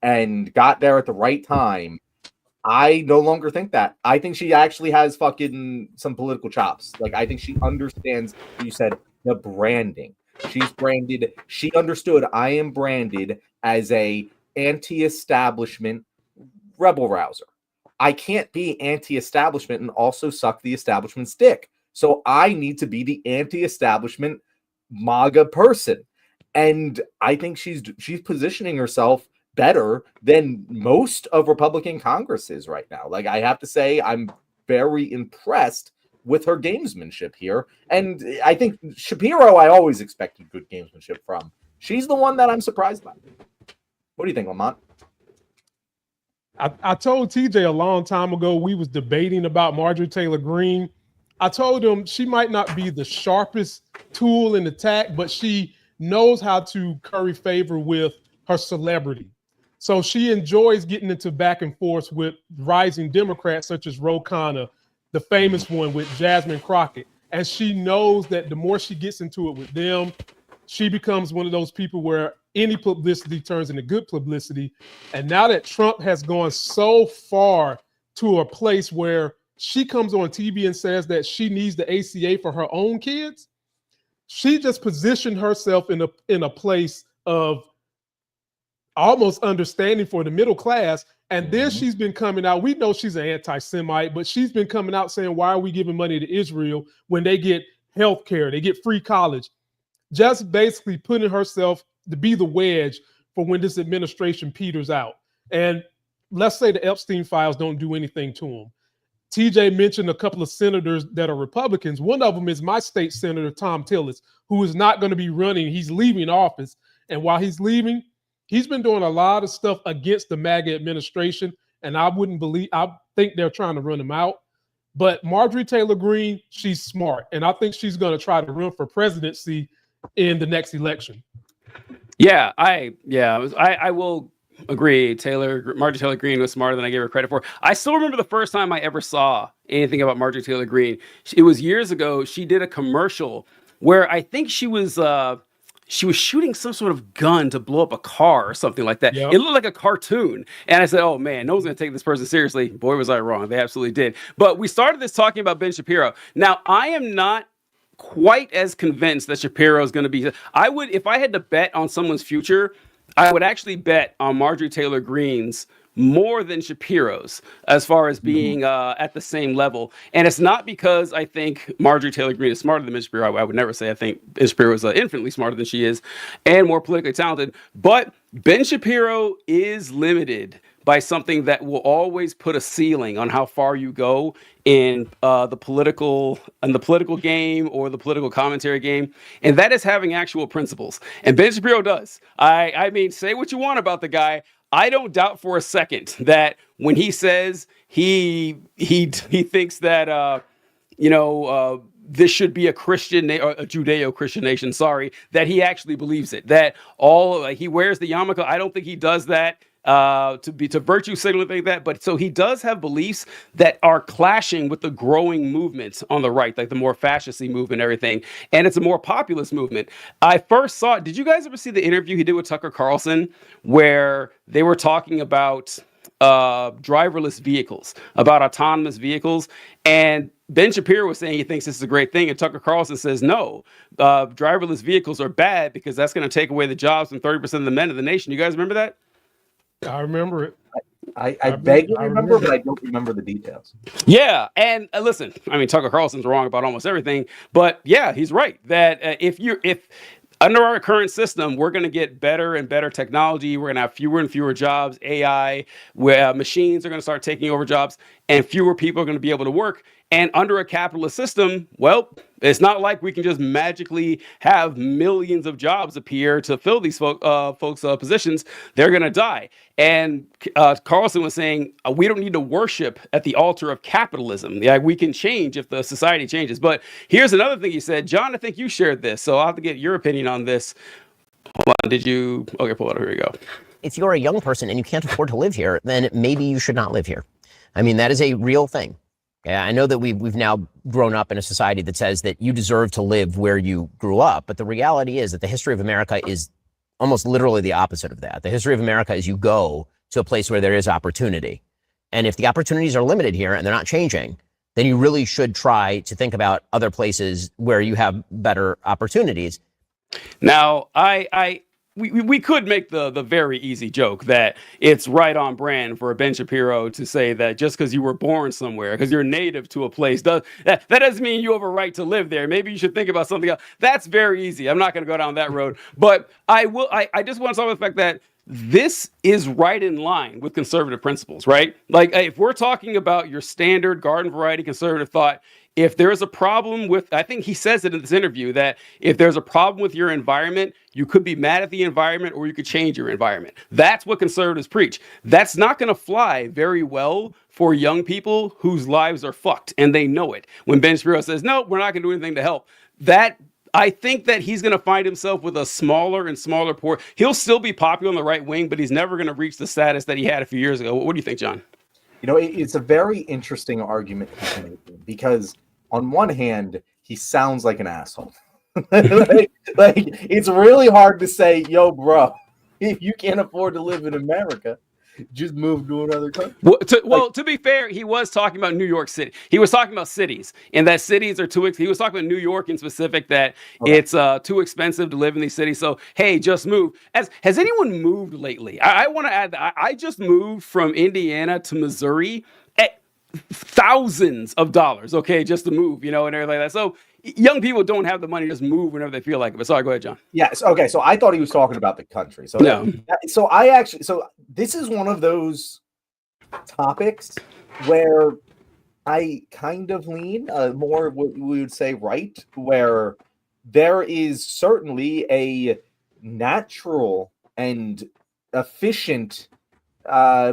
and got there at the right time. I no longer think that. I think she actually has fucking some political chops. I think she understands, you said, the branding. She's branded. She understood I am branded as a anti-establishment rebel rouser. I can't be anti-establishment and also suck the establishment's dick. So I need to be the anti-establishment MAGA person. And I think she's positioning herself better than most of Republican Congress is right now. I have to say, I'm very impressed with her gamesmanship here. And I think Shapiro, I always expected good gamesmanship from. She's the one that I'm surprised by. What do you think, Lamont? I told TJ a long time ago, we was debating about Marjorie Taylor Greene. I told him she might not be the sharpest tool in attack, but she knows how to curry favor with her celebrity. So she enjoys getting into back and forth with rising Democrats such as Ro Khanna, the famous one with Jasmine Crockett. And she knows that the more she gets into it with them, she becomes one of those people where any publicity turns into good publicity. And now that Trump has gone so far to a place where she comes on TV and says that she needs the ACA for her own kids, she just positioned herself in a place of almost understanding for the middle class. And then she's been coming out. We know she's an anti-Semite, but she's been coming out saying, why are we giving money to Israel when they get health care, they get free college? Just basically putting herself to be the wedge for when this administration peters out. And let's say the Epstein files don't do anything to them. TJ mentioned a couple of senators that are Republicans. One of them is my state senator, Tom Tillis, who is not going to be running. He's leaving office. And while he's leaving, he's been doing a lot of stuff against the MAGA administration. And I think they're trying to run him out. But Marjorie Taylor Greene, she's smart. And I think she's going to try to run for presidency in the next election. Yeah, I will agree. Marjorie Taylor Greene was smarter than I gave her credit for. I still remember the first time I ever saw anything about Marjorie Taylor Greene. It was years ago. She did a commercial where I think she was shooting some sort of gun to blow up a car or something like that. Yep. It looked like a cartoon. And I said, oh man, no one's going to take this person seriously. Boy, was I wrong. They absolutely did. But we started this talking about Ben Shapiro. Now, I am not quite as convinced that Shapiro is going to be. I would, if I had to bet on someone's future, I would actually bet on Marjorie Taylor Greene's more than Shapiro's as far as being at the same level. And it's not because I think Marjorie Taylor Greene is smarter than Ben Shapiro. I would never say I think Ben Shapiro is infinitely smarter than she is and more politically talented. But Ben Shapiro is limited by something that will always put a ceiling on how far you go in the political game or the political commentary game, and that is having actual principles. And Ben Shapiro does. I mean, say what you want about the guy. I don't doubt for a second that when he says he thinks that this should be a Christian or a Judeo-Christian nation. Sorry, that he actually believes it. That he wears the yarmulke. I don't think he does that to virtue signal like that, but so he does have beliefs that are clashing with the growing movements on the right, like the more fascist-y movement and everything, and it's a more populist movement. I first saw it. Did you guys ever see the interview he did with Tucker Carlson where they were talking about driverless vehicles, about autonomous vehicles, and Ben Shapiro was saying he thinks this is a great thing, and Tucker Carlson says no, driverless vehicles are bad because that's going to take away the jobs from 30% of the men of the nation. You guys remember that? I remember it. I vaguely remember, but I don't remember the details. Yeah, and listen, I mean, Tucker Carlson's wrong about almost everything, but yeah, he's right that if under our current system, we're going to get better and better technology. We're going to have fewer and fewer jobs. AI, where machines are going to start taking over jobs, and fewer people are going to be able to work. And under a capitalist system, well, it's not like we can just magically have millions of jobs appear to fill these folks' positions. They're going to die. And Carlson was saying, we don't need to worship at the altar of capitalism. Yeah, we can change if the society changes. But here's another thing he said. John, I think you shared this, so I'll have to get your opinion on this. Hold on, did you? Okay, pull it up. Here we go. If you're a young person and you can't afford to live here, then maybe you should not live here. I mean, that is a real thing. Yeah, I know that we've now grown up in a society that says that you deserve to live where you grew up. But the reality is that the history of America is almost literally the opposite of that. The history of America is you go to a place where there is opportunity. And if the opportunities are limited here and they're not changing, then you really should try to think about other places where you have better opportunities. Now, we could make the very easy joke that it's right on brand for Ben Shapiro to say that just because you were born somewhere, because you're native to a place, that doesn't mean you have a right to live there. Maybe you should think about something else. That's very easy. I'm not going to go down that road. But I just want to start with the fact that this is right in line with conservative principles, right? Like if we're talking about your standard garden variety conservative thought, if there is a problem with, I think he says it in this interview, that if there's a problem with your environment, you could be mad at the environment or you could change your environment. That's what conservatives preach. That's not going to fly very well for young people whose lives are fucked, and they know it. When Ben Shapiro says, no, we're not going to do anything to help, that I think that he's going to find himself with a smaller and smaller port. He'll still be popular on the right wing, but he's never going to reach the status that he had a few years ago. What do you think, John? It's a very interesting argument he's making because on one hand, he sounds like an asshole. like it's really hard to say, yo, bro, if you can't afford to live in America, just move to another country. To be fair, he was talking about New York City. He was talking about cities, and that cities are too. He was talking about New York in specific, that it's too expensive to live in these cities. So hey, just move. Has anyone moved lately? I want to add that I just moved from Indiana to Missouri at thousands of dollars. Okay, just to move, and everything like that. So young people don't have the money to just move whenever they feel like it. But sorry, go ahead, John. Yes. Okay. So I thought he was talking about the country. So no. So this is one of those topics where I kind of lean more what we would say right, where there is certainly a natural and efficient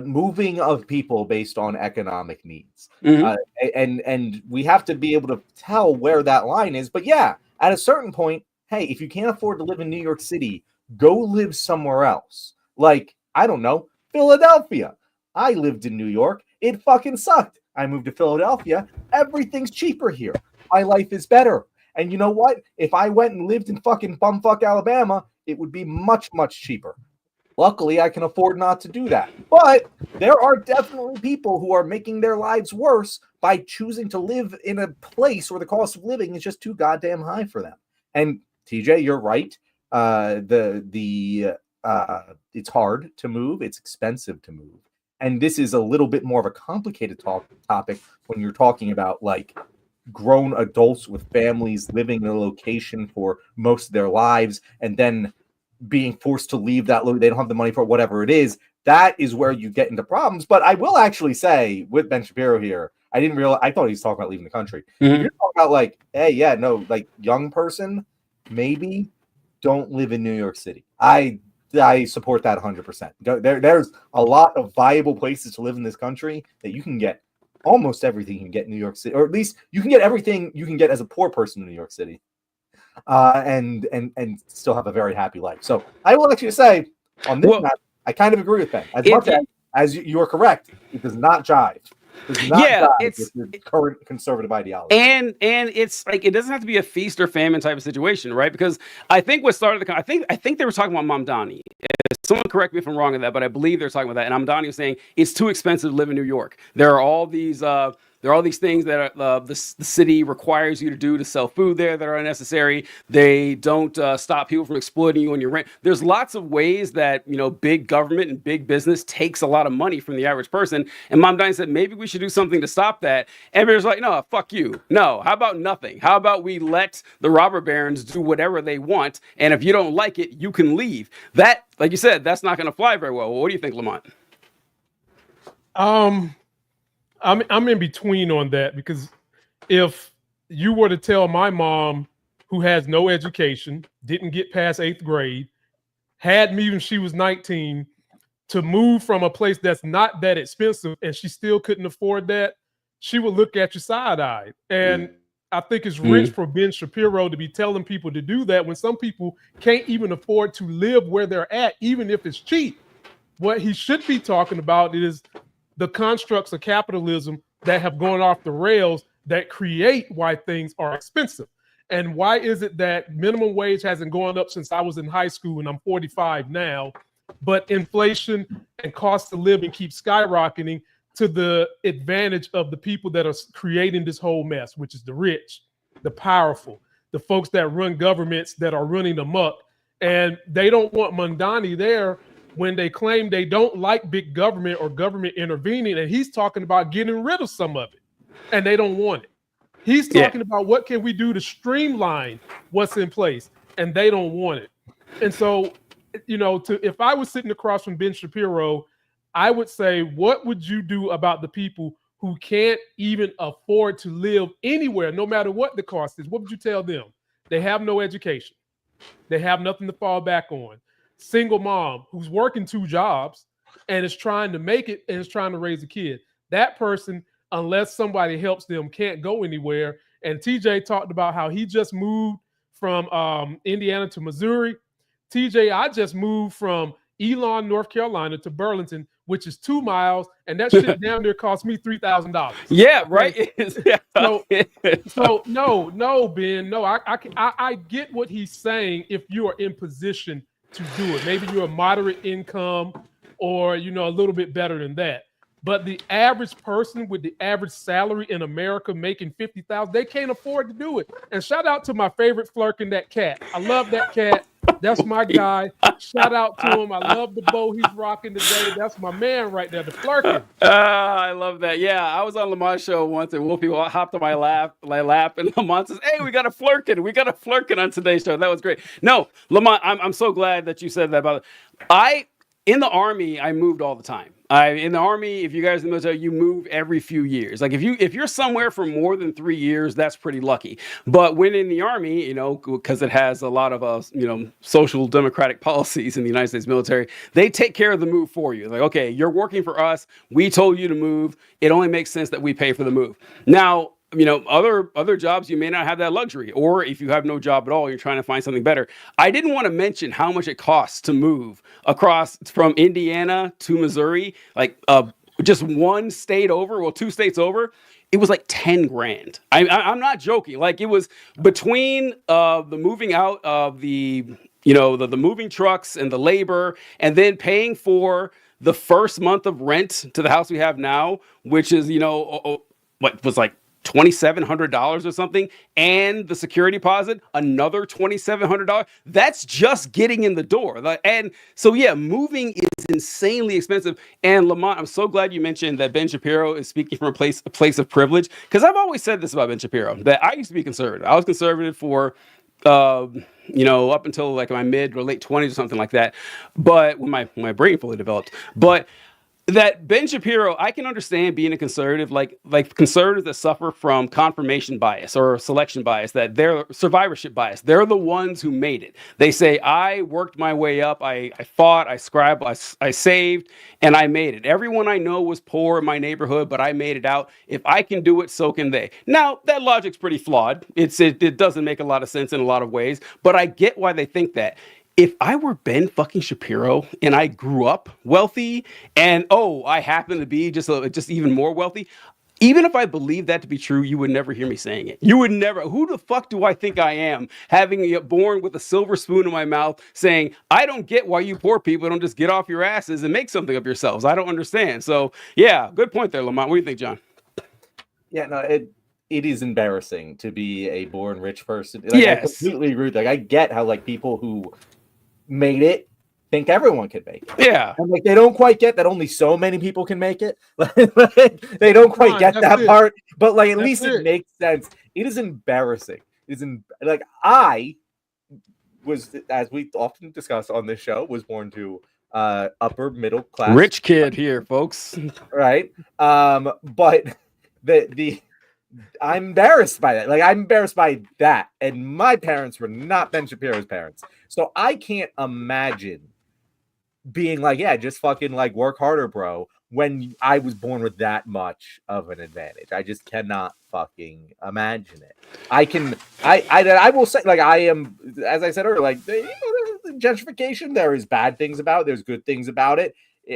moving of people based on economic needs. And we have to be able to tell where that line is. But yeah, at a certain point, hey, if you can't afford to live in New York City, go live somewhere else. Like, I don't know, Philadelphia. I lived in New York. It fucking sucked. I moved to Philadelphia. Everything's cheaper here. My life is better. And you know what? If I went and lived in fucking bumfuck Alabama, it would be much, much cheaper. Luckily, I can afford not to do that. But there are definitely people who are making their lives worse by choosing to live in a place where the cost of living is just too goddamn high for them. And TJ, you're right. It's hard to move. It's expensive to move. And this is a little bit more of a complicated topic when you're talking about like grown adults with families living in a location for most of their lives and then being forced to leave that they don't have the money for whatever it is. That is where you get into problems. But I will actually say with Ben Shapiro here, I thought he was talking about leaving the country. If you're talking about like, hey, yeah, no, like young person, maybe don't live in New York City. I support that 100%. There's a lot of viable places to live in this country that you can get almost everything you can get in New York City, or at least you can get everything you can get as a poor person in New York City. And still have a very happy life. So I will actually say on this matter, I kind of agree with Ben. As much as you are correct, it does not jive. It's with the current conservative ideology. And it's like it doesn't have to be a feast or famine type of situation, right? Because I think what started I think they were talking about Mamdani. Someone correct me if I'm wrong on that, but I believe they're talking about that. And Mamdani was saying it's too expensive to live in New York. There are all these things that the city requires you to do to sell food there that are unnecessary. They don't stop people from exploiting you on your rent. There's lots of ways that big government and big business takes a lot of money from the average person. And Mamdani said maybe we should do something to stop that. And everybody's like, no, fuck you. No, how about nothing? How about we let the robber barons do whatever they want, and if you don't like it, you can leave. That, like you said, that's not going to fly very well. What do you think, Lamont? I'm in between on that, because if you were to tell my mom, who has no education, didn't get past 8th grade, had me when she was 19, to move from a place that's not that expensive and she still couldn't afford that, she would look at you side-eyed. And I think it's rich for Ben Shapiro to be telling people to do that when some people can't even afford to live where they're at, even if it's cheap. What he should be talking about is the constructs of capitalism that have gone off the rails that create why things are expensive. And why is it that minimum wage hasn't gone up since I was in high school and I'm 45 now, but inflation and cost of living keep skyrocketing to the advantage of the people that are creating this whole mess, which is the rich, the powerful, the folks that run governments that are running amok. And they don't want Mamdani there when they claim they don't like big government or government intervening. And he's talking about getting rid of some of it, and they don't want it. He's talking about what can we do to streamline what's in place, and they don't want it. And so, if I was sitting across from Ben Shapiro, I would say, what would you do about the people who can't even afford to live anywhere, no matter what the cost is? What would you tell them? They have no education. They have nothing to fall back on. Single mom who's working 2 jobs and is trying to make it and is trying to raise a kid. That person, unless somebody helps them, can't go anywhere. And TJ talked about how he just moved from Indiana to Missouri. TJ, I just moved from Elon, North Carolina to Burlington, which is 2 miles, and that shit down there cost me $3,000. Yeah, right. Okay? So no, Ben, no, I get what he's saying. If you are in position to do it, maybe you're a moderate income, or a little bit better than that. But the average person with the average salary in America making $50,000, they can't afford to do it. And shout out to my favorite Flurkin, that cat. I love that cat. That's my guy. Shout out to him. I love the bow he's rocking today. That's my man right there, the Flurkin. I love that. Yeah, I was on Lamont's show once, and Wolfie hopped on my lap, and Lamont says, "Hey, we got a Flurkin. We got a Flurkin on today's show." That was great. No, Lamont, I'm so glad that you said that about it. In the Army, I moved all the time. In the Army, if you guys in the military, you move every few years. Like if you're somewhere for more than 3 years, that's pretty lucky. But when in the Army, because it has a lot of social democratic policies in the United States military, they take care of the move for you. Like, okay, you're working for us. We told you to move. It only makes sense that we pay for the move. Now, other jobs, you may not have that luxury, or if you have no job at all, you're trying to find something better. I didn't want to mention how much it costs to move across from Indiana to Missouri, like just one state over, well, 2 states over. It was like 10 grand. I'm not joking. Like it was between the moving out of the moving trucks and the labor, and then paying for the first month of rent to the house we have now, which is, what was like $2,700 or something, and the security deposit, another $2,700. That's just getting in the door. And so, yeah, moving is insanely expensive. And Lamont, I'm so glad you mentioned that Ben Shapiro is speaking from a place of privilege, because I've always said this about Ben Shapiro, that I used to be conservative. I was conservative for up until like my mid or late 20s or something like that. But when my brain fully developed, but that Ben Shapiro, I can understand being a conservative, like conservatives that suffer from confirmation bias or selection bias, that they're survivorship bias. They're the ones who made it. They say, I worked my way up. I fought, I scribed, I saved, and I made it. Everyone I know was poor in my neighborhood, but I made it out. If I can do it, so can they. Now, that logic's pretty flawed. It doesn't make a lot of sense in a lot of ways, but I get why they think that. If I were Ben fucking Shapiro and I grew up wealthy and, I happen to be just even more wealthy, even if I believe that to be true, you would never hear me saying it. You would never. Who the fuck do I think I am, having born with a silver spoon in my mouth, saying, I don't get why you poor people don't just get off your asses and make something of yourselves. I don't understand. So, yeah, good point there, Lamont. What do you think, John? Yeah, no, it is embarrassing to be a born rich person. Yes. I completely agree with that. I get how people who made it think everyone can make it. Yeah. And they don't quite get that only so many people can make it. They don't quite get that part, but at least it makes sense. It is embarrassing. I was, as we often discuss on this show, was born to upper middle class rich kid here, folks. Right. But I'm embarrassed by that. I'm embarrassed by that. And my parents were not Ben Shapiro's parents. So I can't imagine being just fucking work harder, bro, when I was born with that much of an advantage. I just cannot fucking imagine it. I will say, I am, as I said earlier, gentrification, there is bad things about it. There's good things about it.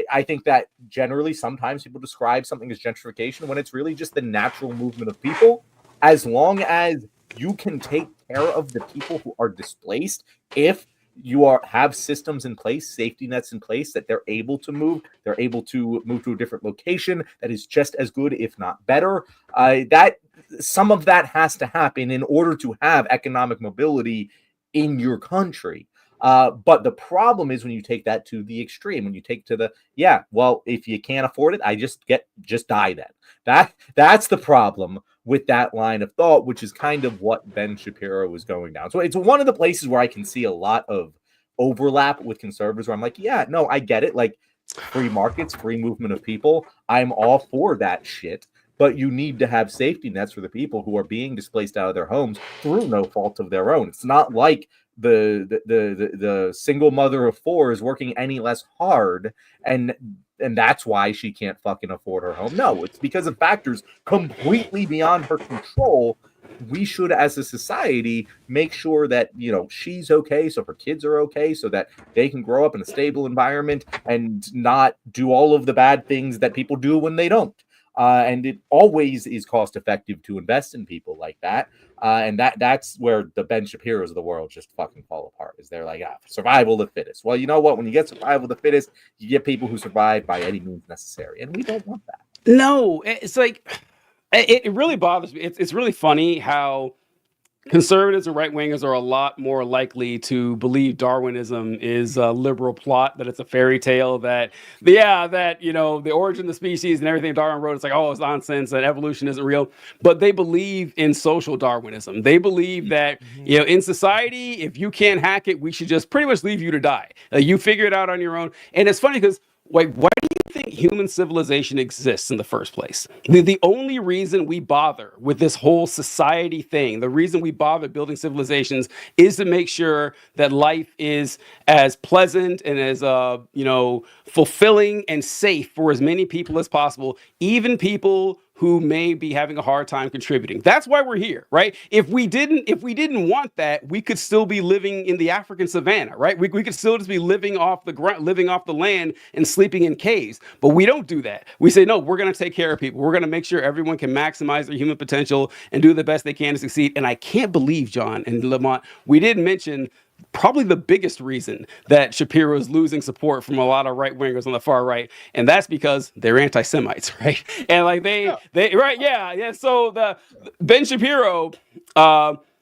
I think that generally sometimes people describe something as gentrification when it's really just the natural movement of people. As long as you can take care of the people who are displaced, if you have systems in place, safety nets in place, that they're able to move to a different location that is just as good, if not better. That some of that has to happen in order to have economic mobility in your country. But the problem is when you take that to the extreme, when you take to if you can't afford it, just die then. That's the problem with that line of thought, which is kind of what Ben Shapiro was going down. So it's one of the places where I can see a lot of overlap with conservatives where I'm I get it. Free markets, free movement of people. I'm all for that shit. But you need to have safety nets for the people who are being displaced out of their homes through no fault of their own. It's not like the single mother of 4 is working any less hard and that's why she can't fucking afford her home. No, it's because of factors completely beyond her control we should, as a society, make sure that, you know, she's okay, so her kids are okay, so that they can grow up in a stable environment and not do all of the bad things that people do when they don't. And it always is cost effective to invest in people like that. And that's where the Ben Shapiro's of the world just fucking fall apart. Is they're like, survival of the fittest. Well, you know what? When you get survival of the fittest, you get people who survive by any means necessary, and we don't want that. No, it's like it really bothers me. It's really funny how conservatives and right wingers are a lot more likely to believe Darwinism is a liberal plot, that it's a fairy tale, that you know, the origin of the species and everything Darwin wrote, it's like, oh, it's nonsense, that evolution isn't real. But they believe in social Darwinism. They believe that, you know, in society, if you can't hack it, we should just pretty much leave you to die. You figure it out on your own. And it's funny because, like, why do you think human civilization exists in the first place? The only reason we bother with this whole society thing, the reason we bother building civilizations, is to make sure that life is as pleasant and as you know, fulfilling and safe for as many people as possible, even people who may be having a hard time contributing. That's why we're here, right? If we didn't want that, we could still be living in the African savannah, right? We could still just be living off the ground, living off the land, and sleeping in caves. But we don't do that. We say, no, we're going to take care of people. We're going to make sure everyone can maximize their human potential and do the best they can to succeed. And I can't believe, John and Lamont, we didn't mention probably the biggest reason that Shapiro is losing support from a lot of right wingers on the far right, and that's because they're anti-Semites, right? And like they right, yeah. So the Ben Shapiro,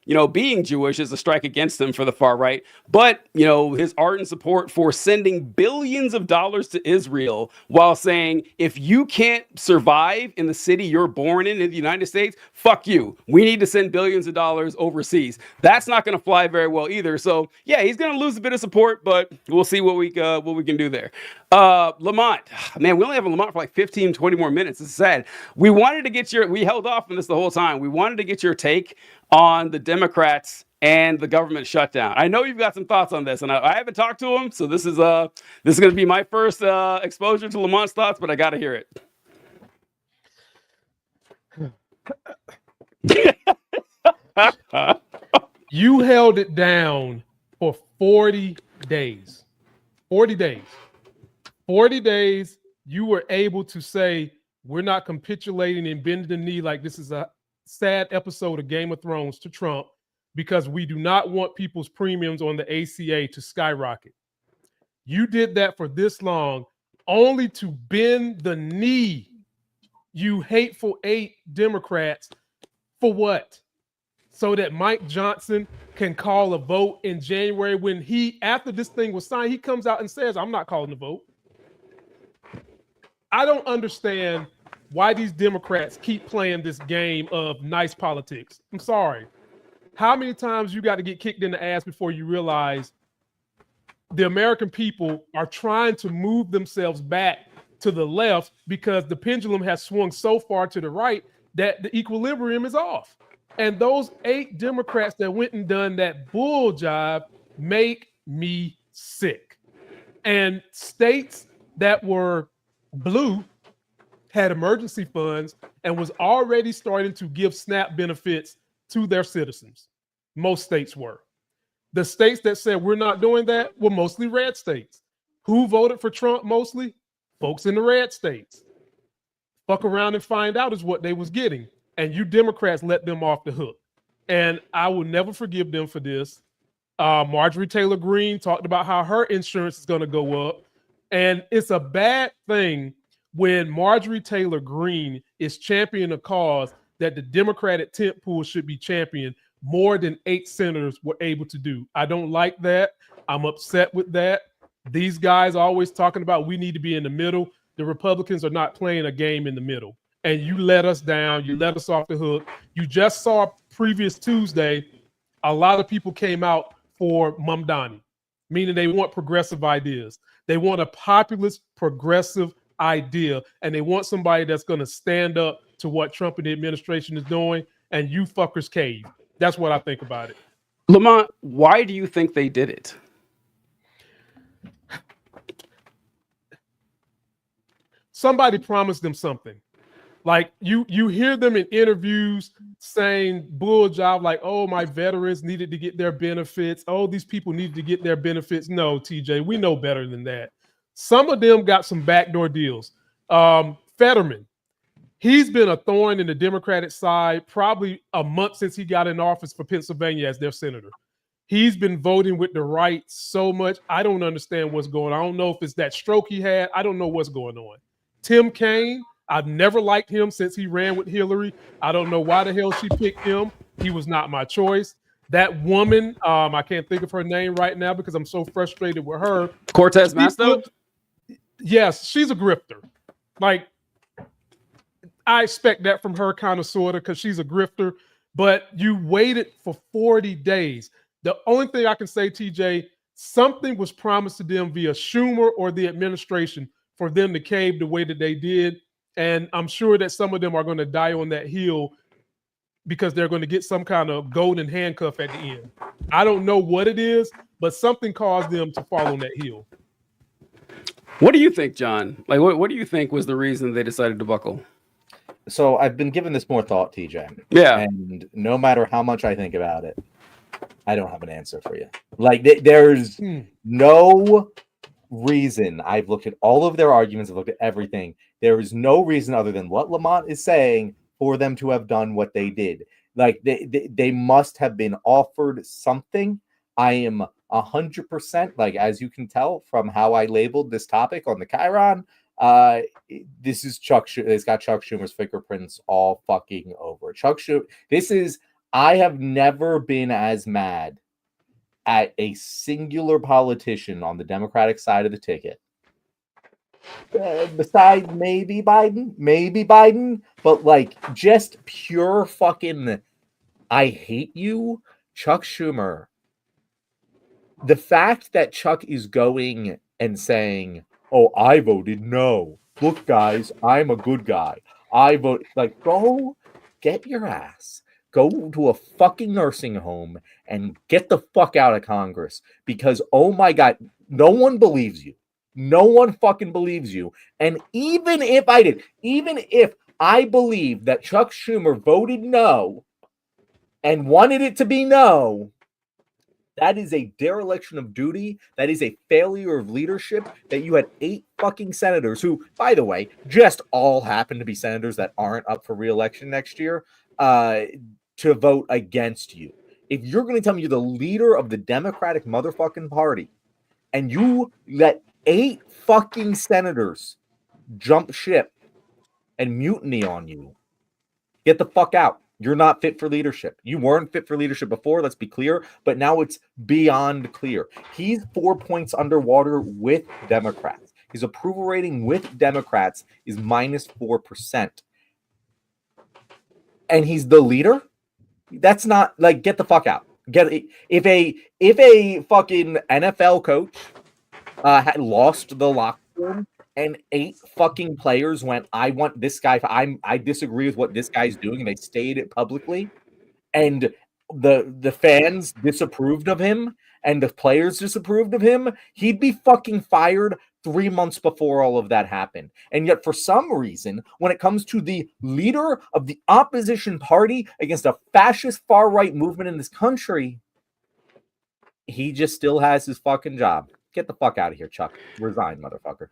you know, being Jewish is a strike against him for the far right, but you know, his ardent support for sending billions of dollars to Israel while saying, if you can't survive in the city you're born in the United States, fuck you. We need to send billions of dollars overseas. That's not going to fly very well either. So yeah, he's going to lose a bit of support, but we'll see what we can do there. Lamont, man, we only have a Lamont for like 15, 20 more minutes. It's sad. We held off on this the whole time. We wanted to get your take on the Democrats and the government shutdown. I know you've got some thoughts on this, and I haven't talked to him, so this is going to be my first exposure to Lamont's thoughts, but I got to hear it. You held it down for 40 days. 40 days. 40 days, you were able to say, we're not capitulating and bending the knee like this is a sad episode of Game of Thrones to Trump, because we do not want people's premiums on the ACA to skyrocket. You did that for this long, only to bend the knee, you hateful 8 Democrats, for what? So that Mike Johnson can call a vote in January when he, after this thing was signed, he comes out and says, I'm not calling the vote. I don't understand why these Democrats keep playing this game of nice politics. I'm sorry. How many times you got to get kicked in the ass before you realize the American people are trying to move themselves back to the left because the pendulum has swung so far to the right that the equilibrium is off. And those 8 Democrats that went and done that bull job make me sick. And states that were blue had emergency funds and was already starting to give SNAP benefits to their citizens. Most states were. The states that said we're not doing that were mostly red states. Who voted for Trump mostly? Folks in the red states. Fuck around and find out is what they was getting. And you Democrats let them off the hook. And I will never forgive them for this. Marjorie Taylor Greene talked about how her insurance is going to go up. And it's a bad thing when Marjorie Taylor Greene is championing a cause that the Democratic tent pool should be championed more than 8 senators were able to do. I don't like that. I'm upset with that. These guys are always talking about we need to be in the middle. The Republicans are not playing a game in the middle. And you let us down. You let us off the hook. You just saw previous Tuesday, a lot of people came out for Mamdani, meaning they want progressive ideas. They want a populist progressive idea, and they want somebody that's going to stand up to what Trump and the administration is doing, and you fuckers cave. That's what I think about it. Lamont, why do you think they did it? Somebody promised them something. Like you hear them in interviews saying bull job like, oh, my veterans needed to get their benefits. Oh, these people needed to get their benefits. No, TJ, we know better than that. Some of them got some backdoor deals. Fetterman, he's been a thorn in the Democratic side probably a month since he got in office for Pennsylvania as their senator. He's been voting with the right so much. I don't understand what's going on. I don't know if it's that stroke he had. I don't know what's going on. Tim Kaine, I've never liked him since he ran with Hillary. I don't know why the hell she picked him. He was not my choice. That woman, I can't think of her name right now because I'm so frustrated with her. Cortez Masto? Yes, she's a grifter. Like, I expect that from her kind of sort of because she's a grifter, but you waited for 40 days. The only thing I can say, TJ, something was promised to them via Schumer or the administration for them to cave the way that they did. And I'm sure that some of them are going to die on that hill because they're going to get some kind of golden handcuff at the end. I don't know what it is, but something caused them to fall on that hill. What do you think, John? Like, what do you think was the reason they decided to buckle? So I've been giving this more thought, TJ. Yeah. And no matter how much I think about it, I don't have an answer for you. Like, there's no reason. I've looked at all of their arguments. I've looked at everything. There is no reason other than what Lamont is saying for them to have done what they did. Like, they must have been offered something. I am 100%, like, as you can tell from how I labeled this topic on the Chiron, this is Chuck. It's got Chuck Schumer's fingerprints all fucking over it. Chuck Schumer. I have never been as mad at a singular politician on the Democratic side of the ticket. Besides maybe Biden, but like just pure fucking I hate you, Chuck Schumer. The fact that Chuck is going and saying, oh, I voted no. Look, guys, I'm a good guy. I vote. Like, go get your ass. Go to a fucking nursing home and get the fuck out of Congress. Because, oh my God, no one believes you. No one fucking believes you. And even if I believe that Chuck Schumer voted no and wanted it to be no, that is a dereliction of duty. That is a failure of leadership that you had 8 fucking senators who, by the way, just all happen to be senators that aren't up for re-election next year to vote against you. If you're going to tell me you're the leader of the Democratic motherfucking party and you let 8 fucking senators jump ship and mutiny on you, get the fuck out. You're not fit for leadership. You weren't fit for leadership before, let's be clear, but now it's beyond clear. He's 4 points underwater with Democrats. His approval rating with Democrats is minus 4%. And he's the leader? That's not, like, get the fuck out. If a fucking NFL coach had lost the locker room and 8 fucking players went, I want this guy. I disagree with what this guy's doing, and they stated it publicly. And the fans disapproved of him, and the players disapproved of him. He'd be fucking fired 3 months before all of that happened. And yet, for some reason, when it comes to the leader of the opposition party against a fascist far-right movement in this country, he just still has his fucking job. Get the fuck out of here, Chuck. Resign, motherfucker.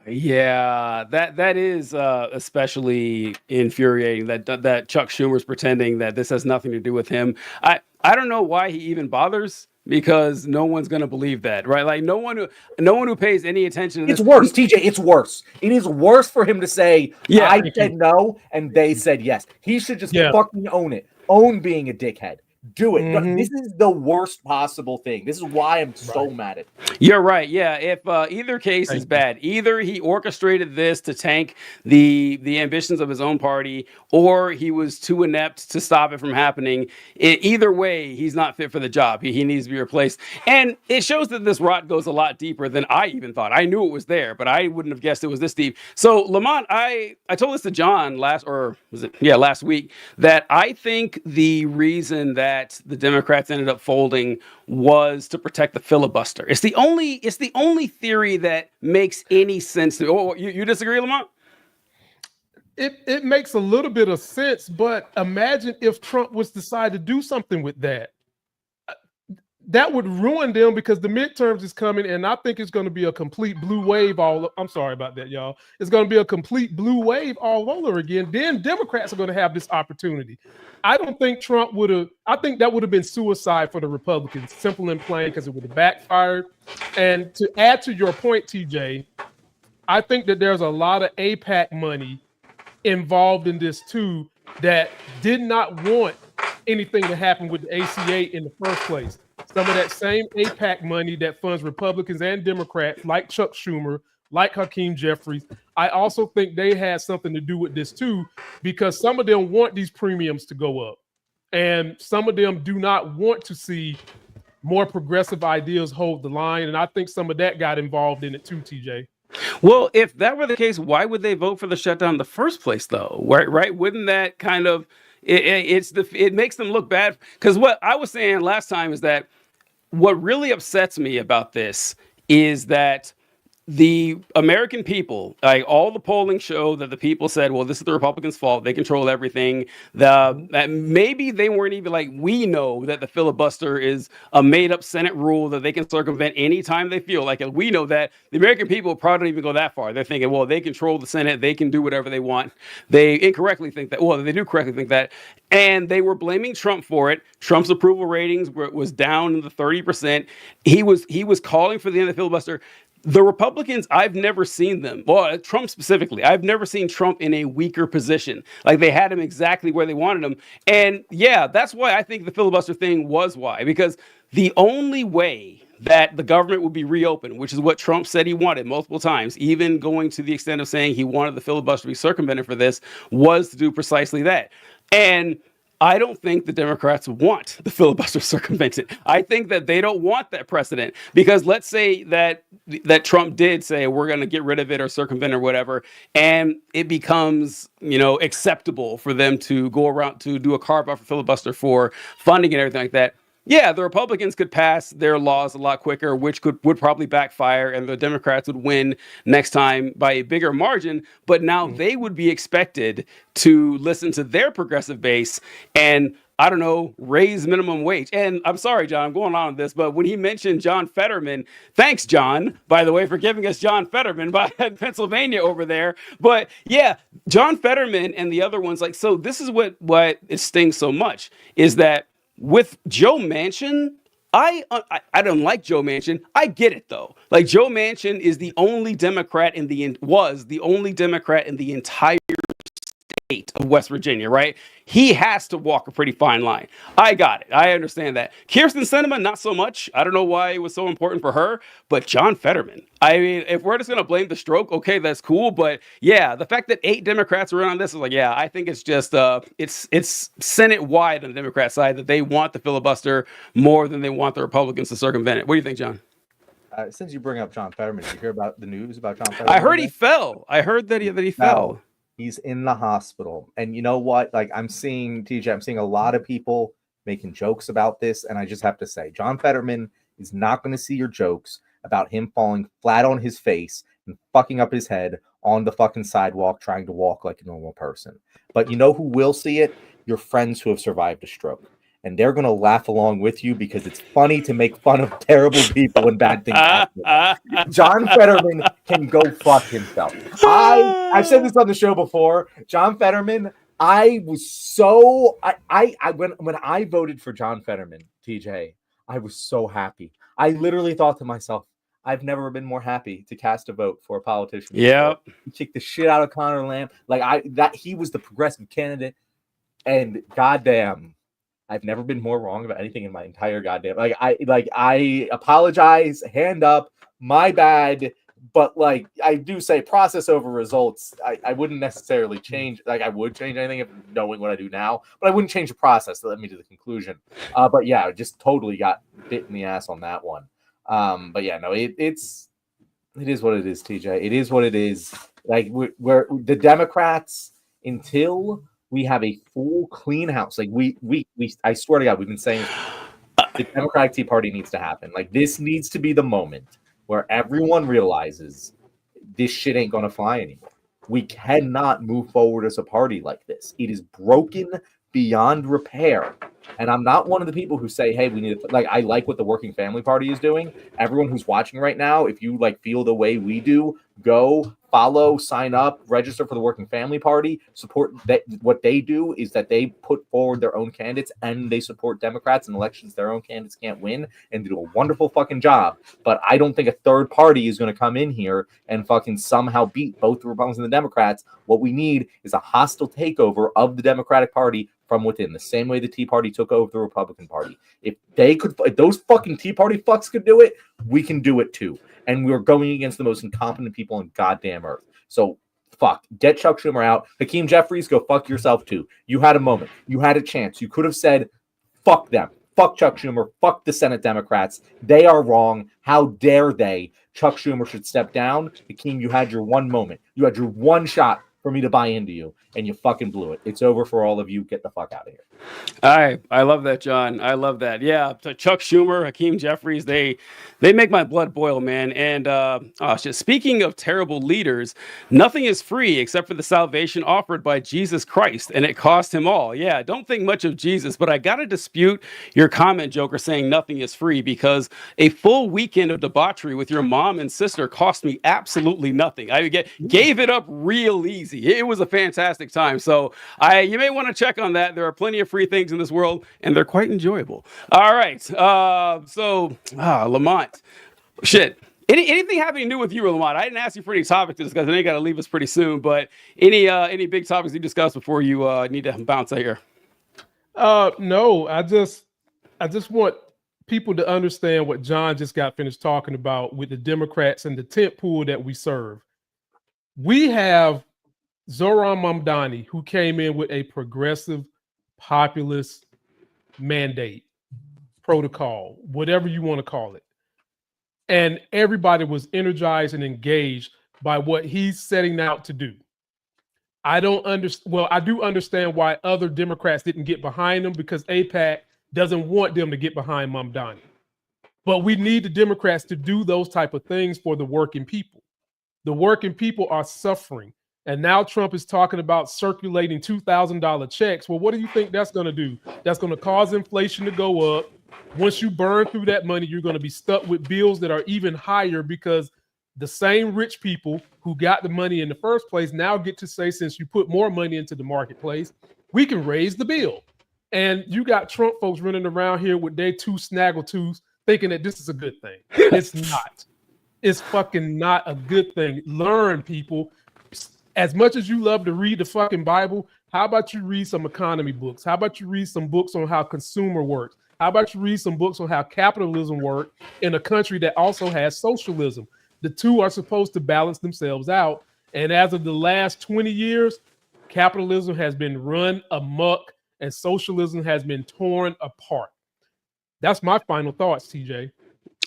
Yeah, that is especially infuriating that Chuck Schumer's pretending that this has nothing to do with him. I don't know why he even bothers, because no one's going to believe that, right? Like no one who pays any attention to this. It's worse, TJ. It's worse. It is worse for him to say, I said no, and they said yes. He should just fucking own it. Own being a dickhead. Do it. Mm-hmm. This is the worst possible thing. This is why I'm so mad at it. You're right. Yeah. If either case is bad, either he orchestrated this to tank the ambitions of his own party, or he was too inept to stop it from happening. Either way, he's not fit for the job. He needs to be replaced. And it shows that this rot goes a lot deeper than I even thought. I knew it was there, but I wouldn't have guessed it was this deep. So Lamont, I told this to John last week, that I think the reason that the Democrats ended up folding was to protect the filibuster. It's the only theory that makes any sense to me. Oh, you disagree, Lamont? it makes a little bit of sense, but imagine if Trump was decide to do something with that. That would ruin them because the midterms is coming, and I think it's going to be a complete blue wave. I'm sorry about that, y'all. It's going to be a complete blue wave all over again. Then Democrats are going to have this opportunity. I don't think Trump would have. I think that would have been suicide for the Republicans, simple and plain, because it would have backfired. And to add to your point, TJ, I think that there's a lot of AIPAC money involved in this too that did not want anything to happen with the ACA in the first place. Some of that same AIPAC money that funds Republicans and Democrats, like Chuck Schumer, like Hakeem Jeffries, I also think they had something to do with this too, because some of them want these premiums to go up, and some of them do not want to see more progressive ideas hold the line. And I think some of that got involved in it too, TJ. Well, if that were the case, why would they vote for the shutdown in the first place, though? Right? Wouldn't that kind of it makes them look bad? Because what I was saying last time is that what really upsets me about this is that the American people, like all the polling show that the people said, well, this is the Republicans' fault. They control everything. That maybe they weren't even like, we know that the filibuster is a made up Senate rule that they can circumvent anytime they feel like it. We know that. The American people probably don't even go that far. They're thinking, well, they control the Senate. They can do whatever they want. They incorrectly think that. Well, they do correctly think that. And they were blaming Trump for it. Trump's approval ratings was down in the 30%. He was calling for the end of the filibuster. The Republicans, I've never seen them, well, Trump specifically, I've never seen Trump in a weaker position. Like they had him exactly where they wanted him. And yeah, that's why I think the filibuster thing was why, because the only way that the government would be reopened, which is what Trump said he wanted multiple times, even going to the extent of saying he wanted the filibuster to be circumvented for this, was to do precisely that. And I don't think the Democrats want the filibuster circumvented. I think that they don't want that precedent, because let's say that Trump did say we're going to get rid of it or circumvent or whatever, and it becomes, acceptable for them to go around to do a carve out for filibuster for funding and everything like that. Yeah, the Republicans could pass their laws a lot quicker, which would probably backfire, and the Democrats would win next time by a bigger margin. But now they would be expected to listen to their progressive base and, I don't know, raise minimum wage. And I'm sorry, John, I'm going on with this, but when he mentioned John Fetterman, thanks, John, by the way, for giving us John Fetterman by Pennsylvania over there. But yeah, John Fetterman and the other ones, like, so this is what it stings so much, is that with Joe Manchin, I don't like Joe Manchin. I get it though. Like Joe Manchin is the only Democrat was the only Democrat in the entire state of West Virginia, right? He has to walk a pretty fine line. I got it. I understand that. Kirsten Sinema, not so much. I don't know why it was so important for her, but John Fetterman. I mean, if we're just going to blame the stroke, okay, that's cool. But yeah, the fact that 8 Democrats were in on this is like, yeah, I think it's just, it's Senate wide on the Democrat side that they want the filibuster more than they want the Republicans to circumvent it. What do you think, John? Since you bring up John Fetterman, did you hear about the news about John Fetterman? I heard he fell. I heard that he fell. He's in the hospital. And you know what? Like I'm seeing a lot of people making jokes about this. And I just have to say, John Fetterman is not going to see your jokes about him falling flat on his face and fucking up his head on the fucking sidewalk, trying to walk like a normal person. But you know who will see it? Your friends who have survived a stroke. And they're going to laugh along with you because it's funny to make fun of terrible people when bad things happen. John Fetterman can go fuck himself. I've said this on the show before. John Fetterman, I was so when I voted for John Fetterman, TJ, I was so happy. I literally thought to myself, I've never been more happy to cast a vote for a politician. Yeah, he kicked the shit out of Connor Lamb. He was the progressive candidate, and goddamn, I've never been more wrong about anything in my entire goddamn. I apologize, hand up, my bad. But I do say process over results. I wouldn't necessarily change. I would change anything if knowing what I do now, but I wouldn't change the process that led me to the conclusion. But yeah, I just totally got bit in the ass on that one. But yeah, no, it is what it is, TJ. It is what it is. We're the Democrats until we have a full clean house. We I swear to God, we've been saying the Democratic Tea Party needs to happen. This needs to be the moment where everyone realizes this shit ain't gonna fly anymore. We cannot move forward as a party like this. It is broken beyond repair. And I'm not one of the people who say, hey, we need to, like, I like what the Working Family Party is doing. Everyone who's watching right now, if you like feel the way we do, go follow, sign up, register for the Working Family Party, support that. What they do is that they put forward their own candidates and they support Democrats in elections their own candidates can't win, and do a wonderful fucking job. But I don't think a third party is going to come in here and fucking somehow beat both the Republicans and the Democrats. What we need is a hostile takeover of the Democratic Party from within, the same way the Tea Party took over the Republican Party. If those fucking Tea Party fucks could do it, we can do it too. And we're going against the most incompetent people on goddamn earth. So fuck, get Chuck Schumer out. Hakeem Jeffries, go fuck yourself too. You had a moment. You had a chance. You could have said, fuck them. Fuck Chuck Schumer. Fuck the Senate Democrats. They are wrong. How dare they? Chuck Schumer should step down. Hakeem, you had your one moment. You had your one shot for me to buy into you, and you fucking blew it. It's over for all of you. Get the fuck out of here. I love that, John. I love that. Yeah, Chuck Schumer, Hakeem Jeffries, they make my blood boil, man. And speaking of terrible leaders, nothing is free except for the salvation offered by Jesus Christ, and it cost him all. Yeah, don't think much of Jesus, but I gotta dispute your comment, Joker, saying nothing is free, because a full weekend of debauchery with your mom and sister cost me absolutely nothing. I gave it up real easy. It was a fantastic time. So you may want to check on that. There are plenty of free things in this world, and they're quite enjoyable. All right. Lamont. Shit. Anything having to do with you, Lamont? I didn't ask you for any topics to discuss. I know you got to leave us pretty soon, but any big topics you discuss before you need to bounce out here? No, I just want people to understand what John just got finished talking about with the Democrats and the tent pool that we serve. We have Zohran Mamdani, who came in with a progressive populist mandate, protocol, whatever you want to call it. And everybody was energized and engaged by what he's setting out to do. I don't understand. Well, I do understand why other Democrats didn't get behind him, because AIPAC doesn't want them to get behind Mamdani. But we need the Democrats to do those type of things for the working people. The working people are suffering. And now Trump is talking about circulating $2,000 checks. Well, what do you think that's going to do? That's going to cause inflation to go up. Once you burn through that money, you're going to be stuck with bills that are even higher, because the same rich people who got the money in the first place now get to say, since you put more money into the marketplace, we can raise the bill. And you got Trump folks running around here with their two snaggletooths thinking that this is a good thing. It's not. It's fucking not a good thing. Learn, people. As much as you love to read the fucking Bible, how about you read some economy books? How about you read some books on how consumer works? How about you read some books on how capitalism works in a country that also has socialism? The two are supposed to balance themselves out. And as of the last 20 years, capitalism has been run amok and socialism has been torn apart. That's my final thoughts, TJ.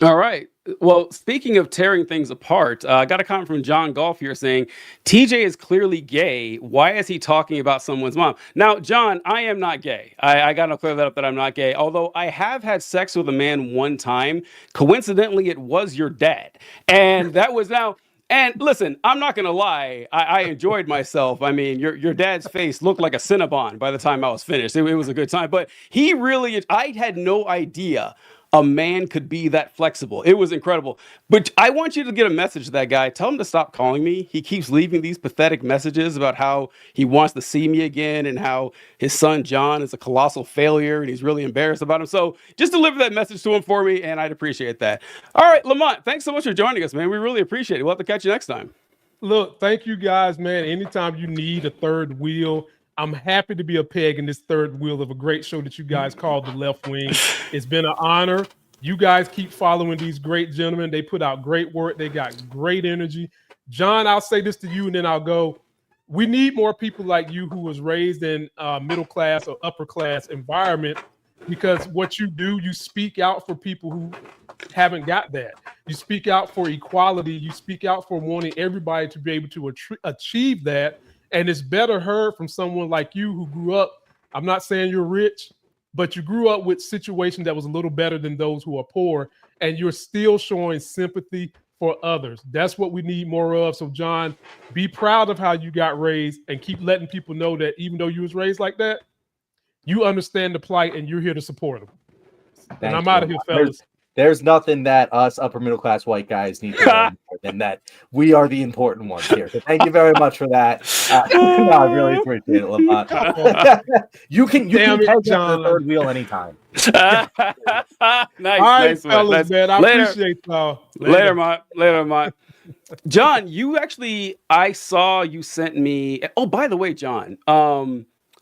All right. Well, speaking of tearing things apart, I got a comment from John Golf here saying, TJ is clearly gay. Why is he talking about someone's mom? Now, John, I am not gay. I got to clear that up that I'm not gay, although I have had sex with a man one time. Coincidentally, it was your dad. And that was now... And listen, I'm not going to lie. I enjoyed myself. I mean, your dad's face looked like a Cinnabon by the time I was finished. It was a good time. But I had no idea a man could be that flexible. It was incredible. But I want you to get a message to that guy. Tell him to stop calling me. He keeps leaving these pathetic messages about how he wants to see me again and how his son John is a colossal failure and he's really embarrassed about him. So just deliver that message to him for me, and I'd appreciate that. All right, Lamont, thanks so much for joining us, man. We really appreciate it. We'll have to catch you next time. Look, thank you guys, man. Anytime you need a third wheel, I'm happy to be a peg in this third wheel of a great show that you guys call The Left Wing. It's been an honor. You guys keep following these great gentlemen. They put out great work. They got great energy. John, I'll say this to you and then I'll go. We need more people like you who was raised in middle class or upper class environment, because what you do, you speak out for people who haven't got that. You speak out for equality. You speak out for wanting everybody to be able to achieve that. And it's better heard from someone like you who grew up. I'm not saying you're rich, but you grew up with situations that was a little better than those who are poor. And you're still showing sympathy for others. That's what we need more of. So, John, be proud of how you got raised and keep letting people know that even though you was raised like that, you understand the plight and you're here to support them. And I'm out of here, fellas. There's nothing that us upper middle class white guys need to learn more than that we are the important ones here. So thank you very much for that. No, I really appreciate it, Lamont. you can peg the third wheel anytime. Nice, All right, nice fellas, nice. man. I appreciate y'all. Later, Mont. John, I saw you sent me. Oh, by the way, John,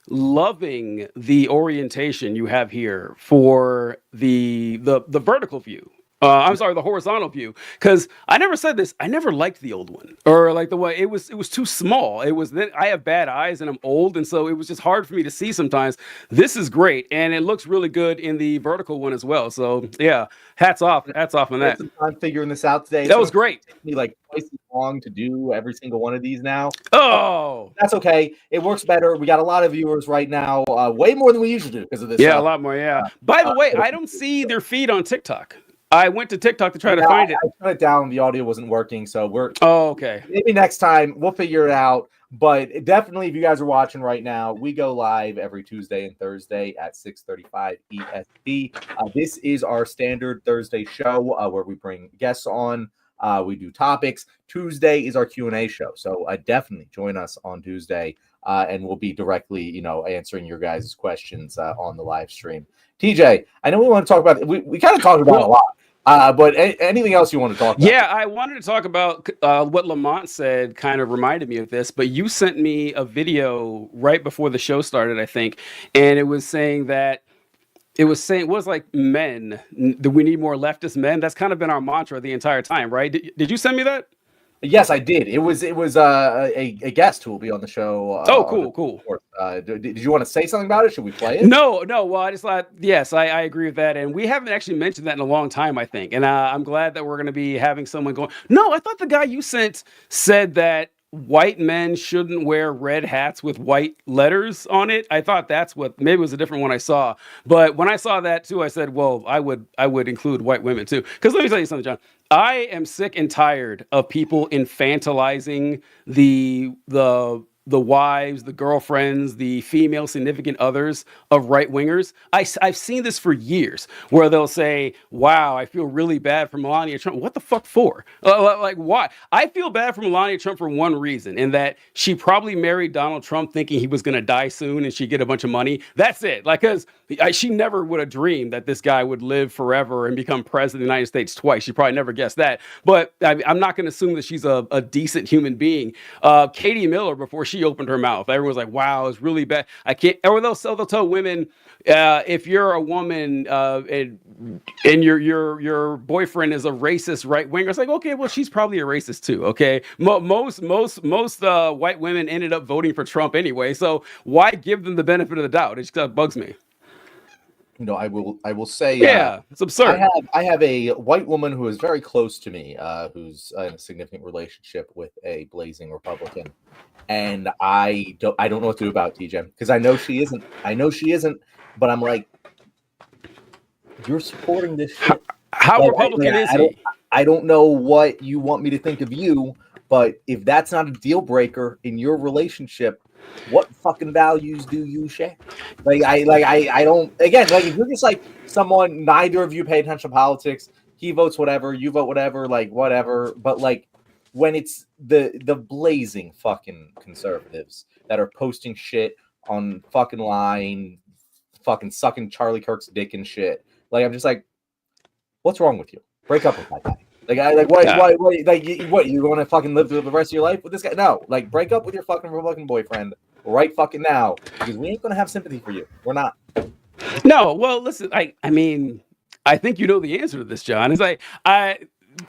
loving the orientation you have here for the vertical view. I'm sorry, the horizontal view. Because I never said this. I never liked the old one, or like the way it was too small. I have bad eyes and I'm old, and so it was just hard for me to see sometimes. This is great, and it looks really good in the vertical one as well. So yeah, hats off on that. I'm figuring this out today. That was great. It took me like twice as long to do every single one of these now. Oh, that's okay. It works better. We got a lot of viewers right now, way more than we usually do because of this. Yeah, a lot more. Yeah. By the way, I don't see their feed on TikTok. I went to TikTok to try to find it. I shut it down. The audio wasn't working, so we're. Oh, okay. Maybe next time we'll figure it out. But definitely, if you guys are watching right now, we go live every Tuesday and Thursday at 6:35 EST. This is our standard Thursday show where we bring guests on. We do topics. Tuesday is our Q&A show, so definitely join us on Tuesday, and we'll be directly, answering your guys' questions on the live stream. TJ, I know we want to talk about. We kind of talked about a lot. But anything else you want to talk about? Yeah, I wanted to talk about what Lamont said, kind of reminded me of this, but you sent me a video right before the show started, I think, and it was saying men, that we need more leftist men. That's kind of been our mantra the entire time, right? Did you send me that? Yes, I did. It was a guest who will be on the show. Cool. Did you want to say something about it? Should we play it? No. Well, I just thought, yes, I agree with that. And we haven't actually mentioned that in a long time, I think. And I'm glad that we're going to be having someone going. No, I thought the guy you sent said that white men shouldn't wear red hats with white letters on it. I thought maybe it was a different one I saw. But when I saw that too, I said, well, I would include white women too. Because let me tell you something, John. I am sick and tired of people infantilizing the wives, the girlfriends, the female significant others of right-wingers. I've seen this for years where they'll say, wow, I feel really bad for Melania Trump. What the fuck for? Like, why? I feel bad for Melania Trump for one reason, in that she probably married Donald Trump thinking he was going to die soon and she'd get a bunch of money. That's it. Like, because she never would have dreamed that this guy would live forever and become president of the United States twice. She probably never guessed that. But I'm not going to assume that she's a decent human being. Katie Miller, before she opened her mouth, everyone's like, wow, it's really bad. I can't. Or they'll tell women, if you're a woman and your boyfriend is a racist right winger, it's like, okay, well, she's probably a racist too. Okay, most white women ended up voting for Trump anyway, so why give them the benefit of the doubt? It just bugs me. I will say, it's absurd. I have a white woman who is very close to me, who's in a significant relationship with a blazing Republican, and I don't know what to do about TJ, because I know she isn't, but I'm like, you're supporting this shit. How Republican is he? I don't know what you want me to think of you, but if that's not a deal breaker in your relationship, what fucking values do you share? I don't, again, like, if you're just like someone, neither of you pay attention to politics, he votes whatever, you vote whatever, like whatever. But like, when it's the blazing fucking conservatives that are posting shit on fucking line, fucking sucking Charlie Kirk's dick and shit, like, I'm just like, what's wrong with you? Break up with my guy. What, you want to fucking live through the rest of your life with this guy? No, like, break up with your fucking Republican boyfriend right fucking now, because we ain't gonna have sympathy for you. We're not. No, well, listen, I mean, I think you know the answer to this, John. It's like,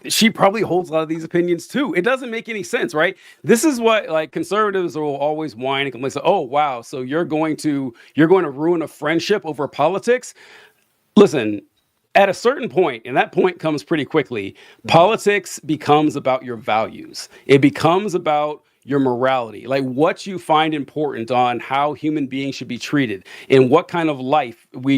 she probably holds a lot of these opinions too. It doesn't make any sense, right? This is what, like, conservatives will always whine and complain. So, oh wow, so you're going to ruin a friendship over politics? Listen. At a certain point, and that point comes pretty quickly, politics becomes about your values. It becomes about your morality, like what you find important on how human beings should be treated and what kind of life we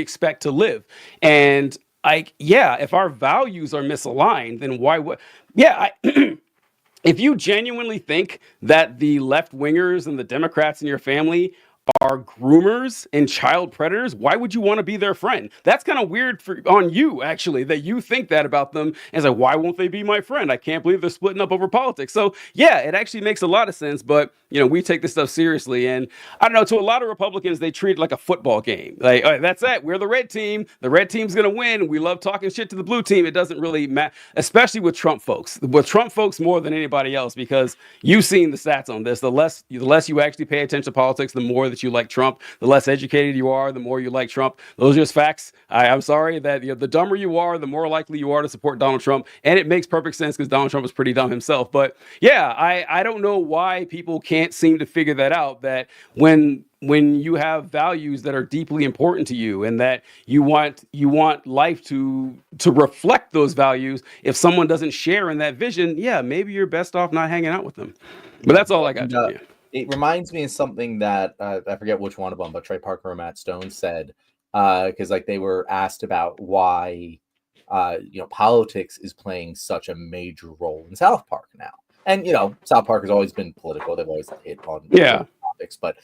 expect to live. And like, yeah, if our values are misaligned, then why would, yeah, if you genuinely think that the left wingers and the Democrats in your family are groomers and child predators, why would you want to be their friend? That's kind of weird on you, actually, that you think that about them. And it's like, why won't they be my friend? I can't believe they're splitting up over politics. So yeah, it actually makes a lot of sense. But we take this stuff seriously, and I don't know. To a lot of Republicans, they treat it like a football game. Like, all right, that's it. We're the red team. The red team's gonna win. We love talking shit to the blue team. It doesn't really matter, especially with Trump folks. With Trump folks more than anybody else, because you've seen the stats on this. The less you actually pay attention to politics, the more that you like Trump. The less educated you are, the more you like Trump. Those are just facts. I'm sorry that the dumber you are, the more likely you are to support Donald Trump. And it makes perfect sense because Donald Trump is pretty dumb himself. But yeah, I don't know why people can't seem to figure that out, that when you have values that are deeply important to you and that you want life to reflect those values, if someone doesn't share in that vision, yeah, maybe you're best off not hanging out with them. But that's all I got, John. It reminds me of something that I forget which one of them, but Trey Parker and Matt Stone said, because like they were asked about why politics is playing such a major role in South Park now. And South Park has always been political. They've always hit on topics, but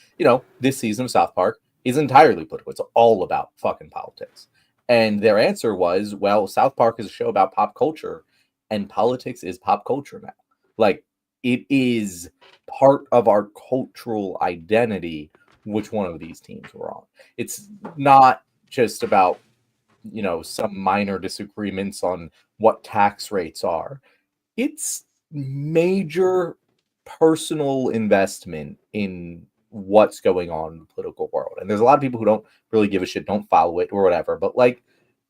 this season of South Park is entirely political. It's all about fucking politics. And their answer was, well, South Park is a show about pop culture, and politics is pop culture now. Like, it is part of our cultural identity which one of these teams we're on. It's not just about some minor disagreements on what tax rates are. It's major personal investment in what's going on in the political world. And there's a lot of people who don't really give a shit, don't follow it or whatever, but like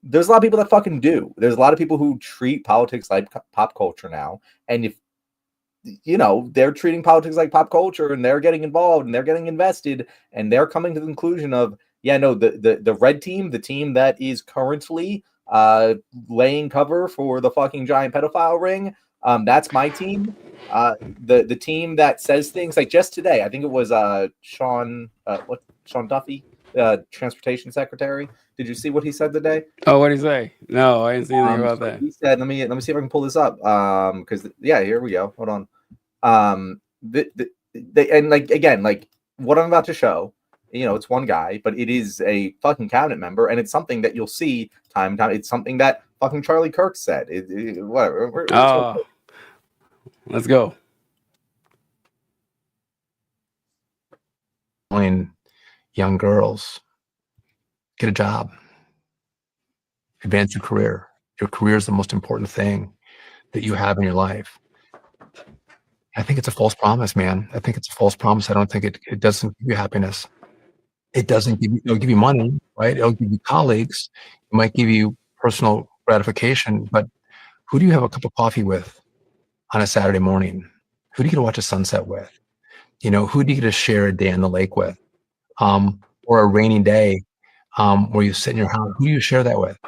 there's a lot of people that fucking do. There's a lot of people who treat politics like pop culture now. And if they're treating politics like pop culture and they're getting involved and they're getting invested and they're coming to the conclusion of, the red team, the team that is currently laying cover for the fucking giant pedophile ring, that's my team. The team that says things like just today, I think it was Sean Duffy, transportation secretary. Did you see what he said today? Oh, what did he say? No, I didn't see anything about that. He said, let me see if I can pull this up. Because here we go. Hold on. And like again, like what I'm about to show, it's one guy, but it is a fucking cabinet member, and it's something that you'll see time and time. It's something that fucking Charlie Kirk said. Whatever. Let's go. Young girls, get a job, advance your career. Your career is the most important thing that you have in your life. I think it's a false promise, man. I think it's a false promise. I don't think it doesn't give you happiness. It doesn't give you, it'll give you money, right? It'll give you colleagues. It might give you personal gratification, but who do you have a cup of coffee with on a Saturday morning? Who do you get to watch a sunset with? Who do you get to share a day on the lake with? Or a rainy day where you sit in your house, who do you share that with?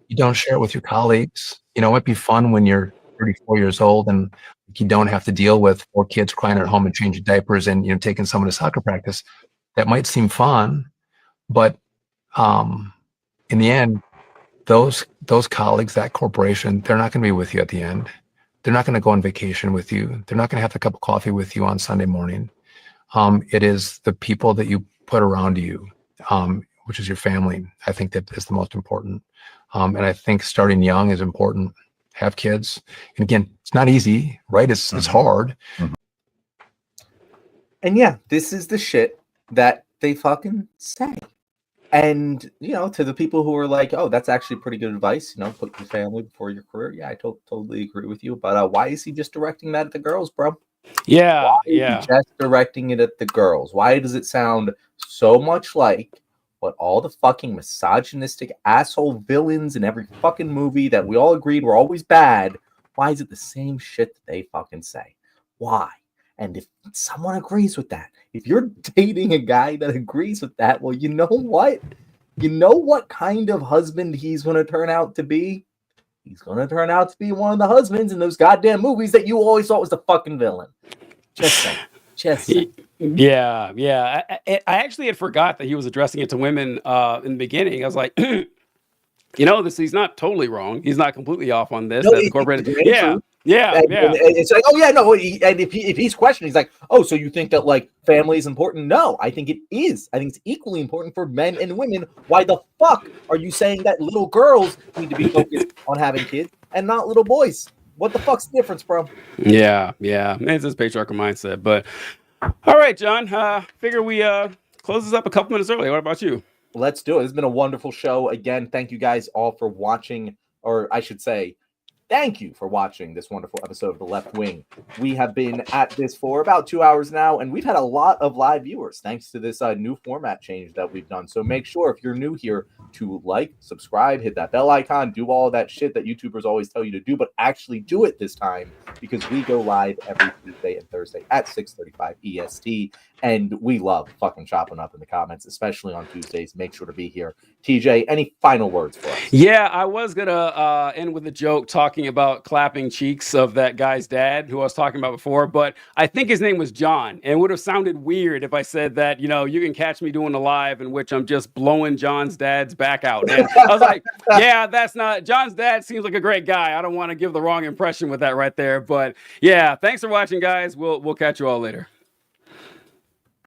You don't share it with your colleagues. It might be fun when you're 34 years old and you don't have to deal with 4 kids crying at home and changing diapers and taking someone to soccer practice. That might seem fun, but in the end, those colleagues, that corporation, they're not going to be with you at the end. They're not going to go on vacation with you. They're not going to have a cup of coffee with you on Sunday morning. It is the people that you put around you, which is your family. I think that is the most important. And I think starting young is important. Have kids. And again, it's not easy, right? It's hard. Mm-hmm. And yeah, this is the shit that they fucking say. And, to the people who are like, oh, that's actually pretty good advice, put your family before your career. Yeah, I totally agree with you. But why is he just directing that at the girls, bro? Yeah, why is he just directing it at the girls? Why does it sound so much like what all the fucking misogynistic asshole villains in every fucking movie that we all agreed were always bad? Why is it the same shit that they fucking say? Why? And if someone agrees with that, if you're dating a guy that agrees with that, well, you know what? You know what kind of husband he's going to turn out to be? He's going to turn out to be one of the husbands in those goddamn movies that you always thought was the fucking villain. Just saying. Yeah. I actually had forgot that he was addressing it to women in the beginning. I was like, he's not totally wrong. He's not completely off on this. No, That the it's corporate, very yeah, true. yeah, And yeah. it's like, oh yeah, no. And if he's questioning, he's like, oh, so you think that like family is important? No, I think it is. I think it's equally important for men and women. Why the fuck are you saying that little girls need to be focused on having kids and not little boys? What the fuck's the difference, bro? Yeah. It's this patriarchal mindset. But all right, John. Figure we close this up a couple minutes early. What about you? Let's do it. It's been a wonderful show. Again, thank you guys all for watching, or I should say, thank you for watching this wonderful episode of The Left Wing. We have been at this for about 2 hours now, and we've had a lot of live viewers thanks to this new format change that we've done. So make sure, if you're new here, to like, subscribe, hit that bell icon, do all that shit that YouTubers always tell you to do, but actually do it this time, because we go live every Tuesday and Thursday at 6:35 EST, and we love fucking chopping up in the comments, especially on Tuesdays. Make sure to be here. TJ, any final words for us? Yeah, I was gonna end with a joke talking about clapping cheeks of that guy's dad who I was talking about before, but I think his name was John, and it would have sounded weird if I said that, you can catch me doing a live in which I'm just blowing John's dad's back out. And I was like, yeah, that's not, John's dad seems like a great guy. I don't want to give the wrong impression with that right there, but yeah, thanks for watching, guys. We'll catch you all later.